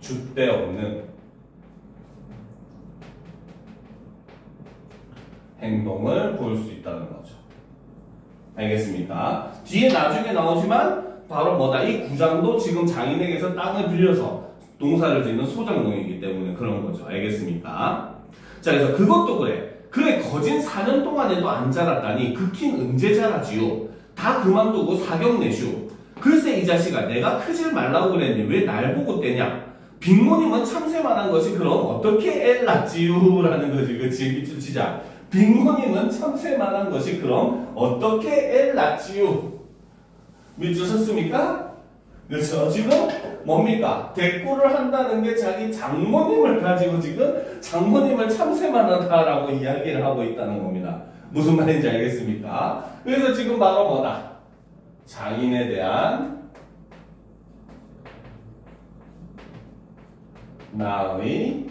줏대 없는 행동을 볼 수 있다는 거죠. 알겠습니까? 뒤에 나중에 나오지만 바로 뭐다? 이 구장도 지금 장인에게서 땅을 빌려서 농사를 짓는 소작농이기 때문에 그런 거죠. 알겠습니까? 자, 그래서 그것도 그래. 그래, 거진 4년 동안에도 안 자랐다니 그 킨 언제 자라지요? 다 그만두고 사경내슈. 글쎄 이 자식아, 내가 크질 말라고 그랬니? 왜 날 보고 떼냐? 빅모님은 참새만한 것이 그럼 어떻게 애 낳지요? 라는 거지. 그치? 미추치자. 빅모님은 참새만한 것이 그럼 어떻게 애 낳지요? 미추셨습니까? 그렇죠. 지금 뭡니까? 대꾸를 한다는 게 자기 장모님을 가지고 지금 장모님을 참새만하다라고 이야기를 하고 있다는 겁니다. 무슨 말인지 알겠습니까? 그래서 지금 바로 뭐다? 장인에 대한 나의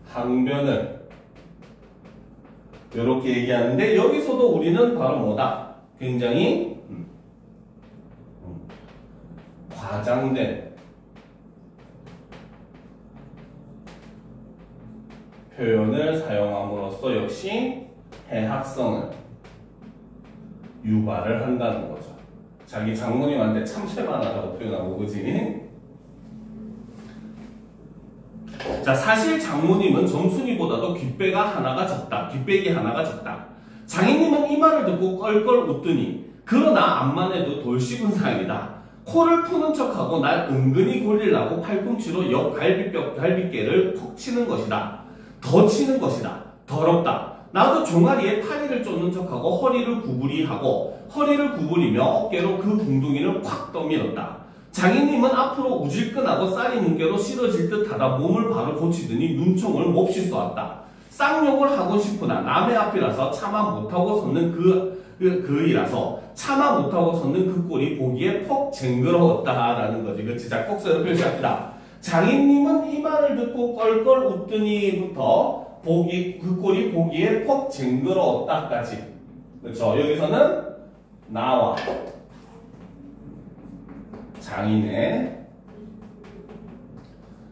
항변을 이렇게 얘기하는데 여기서도 우리는 바로 뭐다? 굉장히 과장된 표현을 사용함으로써 역시 해학성을 유발을 한다는 거죠. 자기 장모님한테 참새만하다고 표현하고, 그지? 자, 사실 장모님은 점순이보다도 귓배가 하나가 적다. 귓배기 하나가 적다. 장인님은 이 말을 듣고 껄껄 웃더니 그러나 암만 해도 돌 씹은 사람이다. 코를 푸는 척하고 날 은근히 골리려고 팔꿈치로 옆 갈비뼈를 톡 치는 것이다. 더 치는 것이다. 더럽다. 나도 종아리에 파리를 쫓는 척하고 허리를 구부리며 어깨로 그 궁둥이를 콱 떠밀었다. 장인님은 앞으로 우질끈하고 쌀이 눈깨로 실어질 듯하다 몸을 바로 고치더니 눈총을 몹시 쏘았다. 쌍욕을 하고 싶으나 남의 앞이라서 차마 못하고 섰는 그이라서 차마 못하고 섰는 그 꼴이 보기에 퍽 쟁그러웠다라는 거지. 그치? 자, 꼭새로 표시합니다. 장인님은 이 말을 듣고 껄껄 웃더니부터 그 꼴이 보기에 퍽 쟁그러웠다까지. 그렇죠? 여기서는 나와 장인의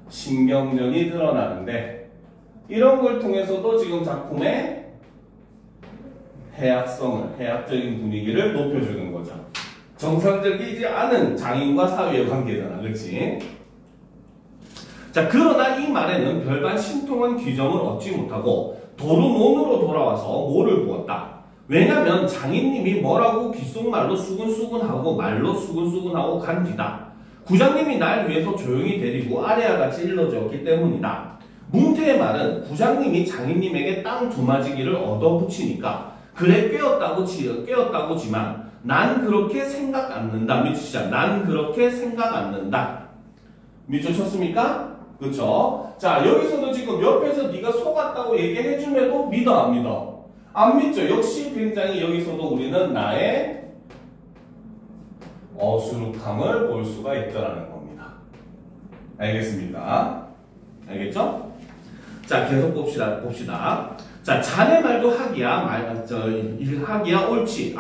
신경전이 드러나는데 이런 걸 통해서도 지금 작품의 해학적인 분위기를 높여주는 거죠. 정상적이지 않은 장인과 사위의 관계잖아. 그렇지? 자, 그러나 이 말에는 별반 신통한 규정을 얻지 못하고 도루몬으로 돌아와서 뭐를 부었다. 왜냐면 장인님이 뭐라고 귓속말로 수근수근하고 말로 수근수근하고 간 뒤다. 구장님이 날 위해서 조용히 데리고 아래와 같이 일러주었기 때문이다. 뭉태의 말은 구장님이 장인님에게 땅 두마지기를 얻어붙이니까 그래 꿰었다고지만 난 그렇게 생각 않는다. 미치자. 난 그렇게 생각 않는다. 미쳐쳤습니까? 그쵸? 자, 여기서도 지금 옆에서 네가 속았다고 얘기해줌에도 믿어 안 믿어? 안 믿죠. 역시 굉장히 여기서도 우리는 나의 어수룩함을 볼 수가 있더라는 겁니다. 알겠습니까? 알겠죠? 자, 계속 봅시다. 자, 자네 말도 하기야 옳지.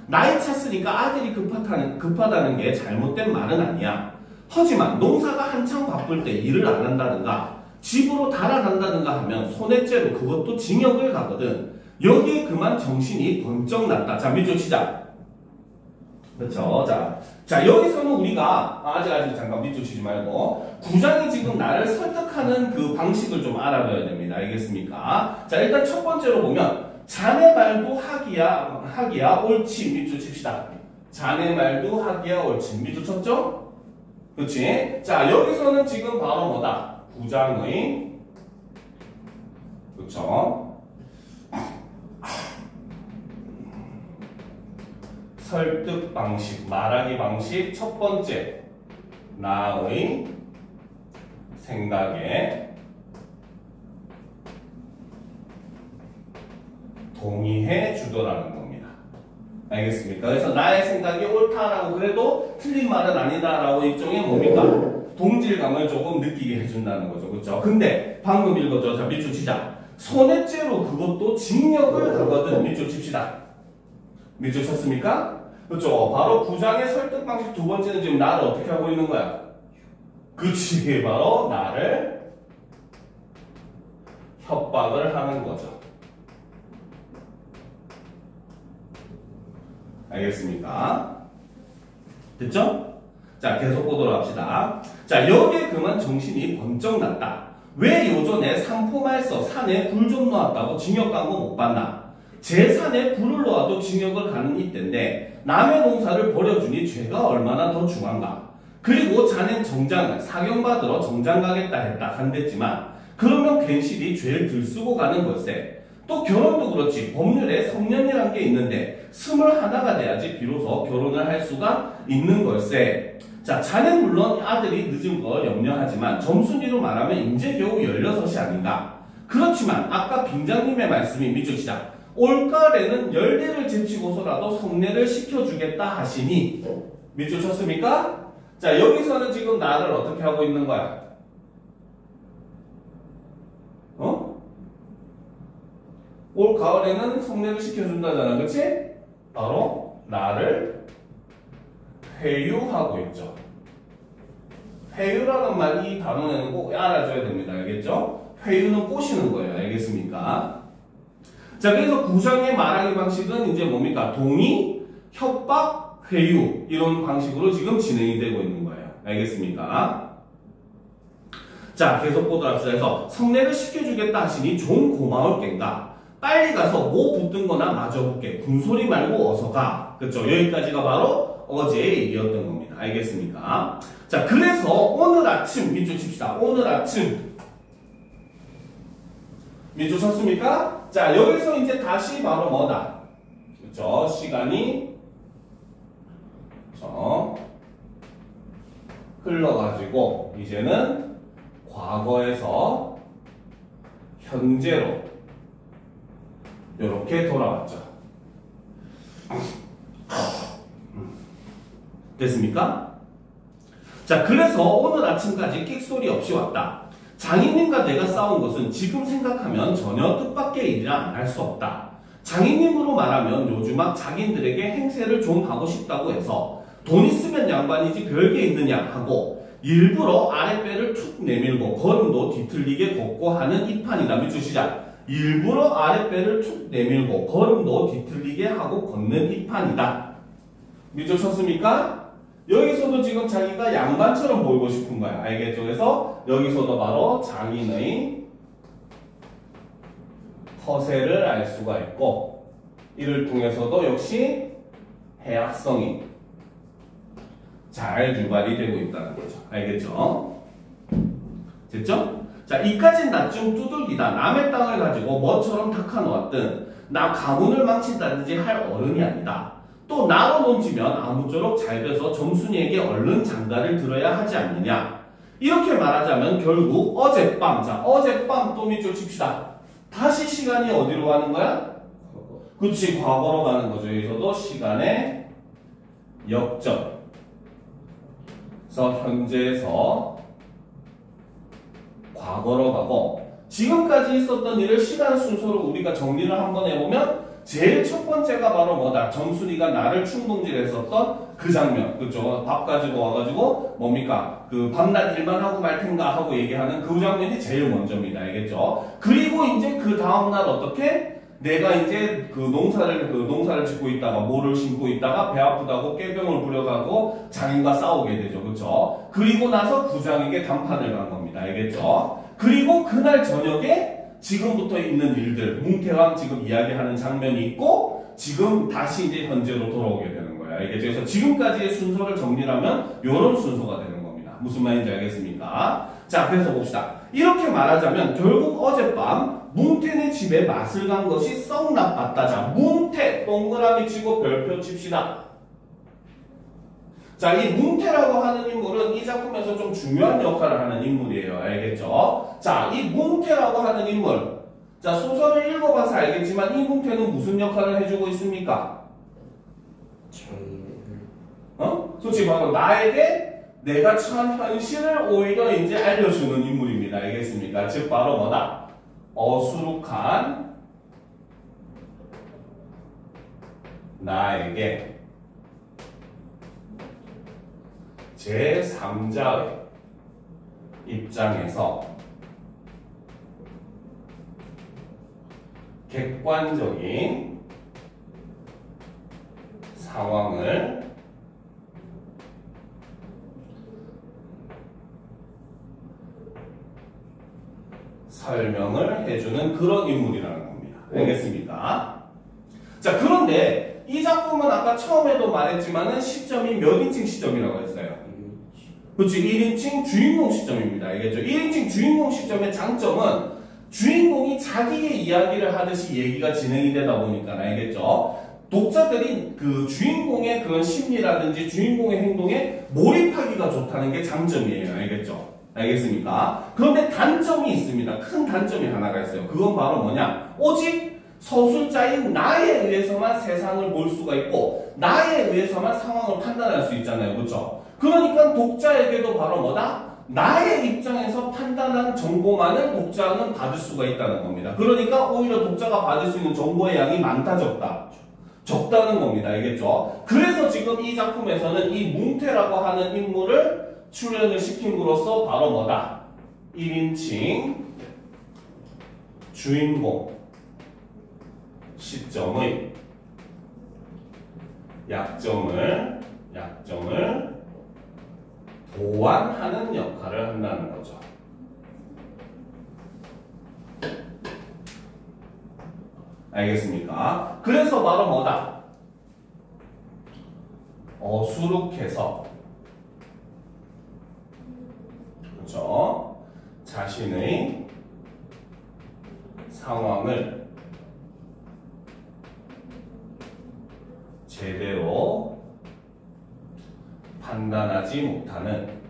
나이 찼으니까 아들이 급하다는 게 잘못된 말은 아니야. 하지만 농사가 한창 바쁠 때 일을 안 한다든가 집으로 달아난다든가 하면 손해죄로 그것도 징역을 가거든. 여기에 그만 정신이 번쩍 났다. 자, 밑줄 치자. 그렇죠? 자, 여기서는 우리가 아직 잠깐 밑줄 치지 말고 구장이 지금 나를 설득하는 그 방식을 좀 알아둬야 됩니다. 알겠습니까? 자, 일단 첫 번째로 보면 자네 말도 하기야 옳지. 밑줄 칩시다. 자네 말도 하기야 옳지. 밑줄 쳤죠? 그렇지? 자, 여기서는 지금 바로 뭐다? 구장의 그렇죠? 설득 방식, 말하기 방식 첫 번째, 나의 생각에 동의해 주더라는 겁니다. 알겠습니까? 그래서 나의 생각이 옳다라고 그래도 틀린 말은 아니다라고 일종의 뭡니까? 동질감을 조금 느끼게 해준다는 거죠. 그렇죠? 근데 방금 읽었죠? 자, 밑줄 치자. 손해죄로 그것도 징역을 하거든. 밑줄 칩시다. 밑줄 쳤습니까? 그렇죠? 바로 부장의 설득 방식 두 번째는 지금 나를 어떻게 하고 있는 거야? 그치, 바로 나를 협박을 하는 거죠. 알겠습니까? 됐죠? 자, 계속 보도록 합시다. 자, 여기에 그만 정신이 번쩍 났다. 왜 요전에 산포말서 산에 불 좀 놓았다고 징역 광고 못 받나? 제 산에 불을 놓아도 징역을 가는 이때인데 남의 농사를 버려주니 죄가 얼마나 더 중한가? 그리고 자넨 정장 사경받으러 정장 가겠다 했다 한댔지만 그러면 괜시리 죄를 들쓰고 가는 걸세. 또 결혼도 그렇지. 법률에 성년이란 게 있는데 21가 돼야지 비로소 결혼을 할 수가 있는 걸세. 자, 자넨 물론 아들이 늦은 거 염려하지만 점순이로 말하면 인제 겨우 16이 아닌가. 그렇지만 아까 빙장님의 말씀이 밑줄 치자. 올가을에는 열대를 제치고서라도 성례를 시켜주겠다 하시니 밑줄 쳤습니까? 자, 여기서는 지금 나를 어떻게 하고 있는 거야? 올 가을에는 성례를 시켜준다잖아. 그치? 바로 나를 회유하고 있죠. 회유라는 말 이 단어는 꼭 알아줘야 됩니다. 알겠죠? 회유는 꼬시는 거예요. 알겠습니까? 자, 그래서 구장의 말하기 방식은 이제 뭡니까? 동의, 협박, 회유 이런 방식으로 지금 진행이 되고 있는 거예요. 알겠습니까? 자, 계속 보도록 합시다. 그래서 성례를 시켜주겠다 하시니 좀 고마울 겐가. 빨리 가서 뭐 붙든 거나 마저 붙게. 군소리 말고 어서 가. 그렇죠? 여기까지가 바로 어제의 얘기였던 겁니다. 알겠습니까? 자, 그래서 오늘 아침 밑줄 칩시다. 오늘 아침 밑줄 쳤습니까? 자, 여기서 이제 다시 바로 뭐다? 그렇죠? 시간이 흘러가지고 이제는 과거에서 현재로 이렇게 돌아왔죠. 됐습니까? 자, 그래서 오늘 아침까지 끽소리 없이 왔다. 장인님과 내가 싸운 것은 지금 생각하면 전혀 뜻밖의 일이라 안 할 수 없다. 장인님으로 말하면 요즘 막 자기들에게 행세를 좀 하고 싶다고 해서 돈 있으면 양반이지 별게 있느냐 하고 일부러 아랫배를 툭 내밀고 걸음도 뒤틀리게 걷고 하는 이 판이다. 밑줄 시작. 일부러 아랫배를 툭 내밀고 걸음도 뒤틀리게 하고 걷는 이 판이다. 밑줄 쳤습니까? 여기서도 지금 자기가 양반처럼 보이고 싶은 거야. 알겠죠? 그래서 여기서도 바로 장인의 허세를 알 수가 있고 이를 통해서도 역시 해악성이 잘 유발이 되고 있다는 거죠. 알겠죠? 됐죠? 자, 이까진 나좀 두들기다. 남의 땅을 가지고 뭐처럼 닦아놓았든 나 가문을 망친다든지 할 어른이 아니다. 또 나로 논지면 아무쪼록 잘 돼서 점순이에게 얼른 장가를 들어야 하지 않느냐. 이렇게 말하자면 결국 어젯밤, 자, 어젯밤 또 밑줄 칩시다. 다시 시간이 어디로 가는 거야? 그치, 과거로 가는 거죠. 여기서도 시간의 역전. 그래서 현재에서 과거로 가고 지금까지 있었던 일을 시간 순서로 우리가 정리를 한번 해보면 제일 첫 번째가 바로 뭐다? 점순이가 나를 충동질했었던 그 장면. 그죠? 밥 가지고 와가지고 뭡니까? 그 밤낮 일만 하고 말 텐가 하고 얘기하는 그 장면이 제일 먼저입니다. 알겠죠? 그리고 이제 그 다음날 어떻게? 내가 이제 그 농사를 짓고 있다가 모를 심고 있다가 배 아프다고 꾀병을 부려가고 장인과 싸우게 되죠. 그렇죠? 그리고 나서 부장에게 단판을 간 겁니다. 알겠죠? 그리고 그날 저녁에 지금부터 있는 일들, 뭉태왕 지금 이야기하는 장면이 있고 지금 다시 이제 현재로 돌아오게 되는 거예요. 알겠죠? 그래서 지금까지의 순서를 정리하면 이런 순서가 되는 겁니다. 무슨 말인지 알겠습니까? 자, 그래서 봅시다. 이렇게 말하자면 결국 어젯밤 뭉태네 집에 맛을 간 것이 썩 나빴다. 자, 뭉태 동그라미 치고 별표 칩시다. 자, 이 뭉태라고 하는 인물은 이 작품에서 좀 중요한 역할을 하는 인물이에요. 알겠죠? 자, 이 뭉태라고 하는 인물. 자, 소설을 읽어봐서 알겠지만 이 뭉태는 무슨 역할을 해주고 있습니까? 솔직히 바로 나에게 내가 처한 현실을 오히려 이제 알려주는 인물입니다. 알겠습니까? 즉, 바로 뭐다? 어수룩한 나에게 제3자의 입장에서 객관적인 상황을 설명을 해주는 그런 인물이라는 겁니다. 알겠습니까? 자, 그런데 이 작품은 아까 처음에도 말했지만은 시점이 몇 인칭 시점이라고 했어요? 그렇지, 1인칭 주인공 시점입니다. 알겠죠? 1인칭 주인공 시점의 장점은 주인공이 자기의 이야기를 하듯이 얘기가 진행이 되다 보니까, 알겠죠? 독자들이 그 주인공의 그런 심리라든지 주인공의 행동에 몰입하기가 좋다는 게 장점이에요. 알겠죠? 알겠습니까? 그런데 단점이 있습니다. 큰 단점이 하나가 있어요. 그건 바로 뭐냐? 오직 서술자인 나에 의해서만 세상을 볼 수가 있고 나에 의해서만 상황을 판단할 수 있잖아요. 그렇죠? 그러니까 독자에게도 바로 뭐다? 나의 입장에서 판단한 정보만을 독자는 받을 수가 있다는 겁니다. 그러니까 오히려 독자가 받을 수 있는 정보의 양이 많다, 적다? 적다는 겁니다. 알겠죠? 그래서 지금 이 작품에서는 이 뭉태라고 하는 인물을 출연을 시킴으로써 바로 뭐다? 1인칭 주인공 시점의 약점을 보완하는 역할을 한다는 거죠. 알겠습니까? 그래서 바로 뭐다? 어수룩해서, 그렇죠? 자신의 상황을 제대로 판단하지 못하는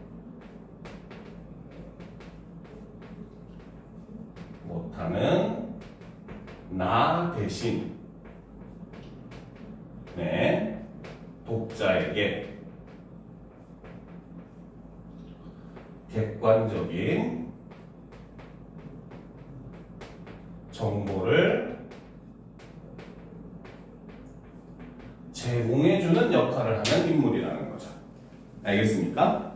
나 대신 독자에게 객관적인 정보를 제공해주는 역할을 하는 인물이라는 거죠. 알겠습니까?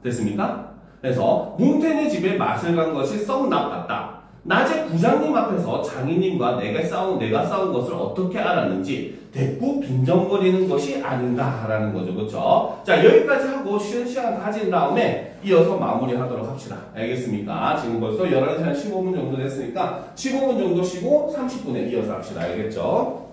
됐습니까? 그래서 뭉태네 집에 맛을 간 것이 썩 나빴다. 낮에 부장님 앞에서 장인님과 내가 싸운 것을 어떻게 알았는지 대꾸 빈정거리는 것이 아닌가라는 거죠. 그렇죠? 자, 여기까지 하고 쉬는 시간 가진 다음에 이어서 마무리하도록 합시다. 알겠습니까? 지금 벌써 11시 한 15분 정도 됐으니까 15분 정도 쉬고 30분에 이어서 합시다. 알겠죠?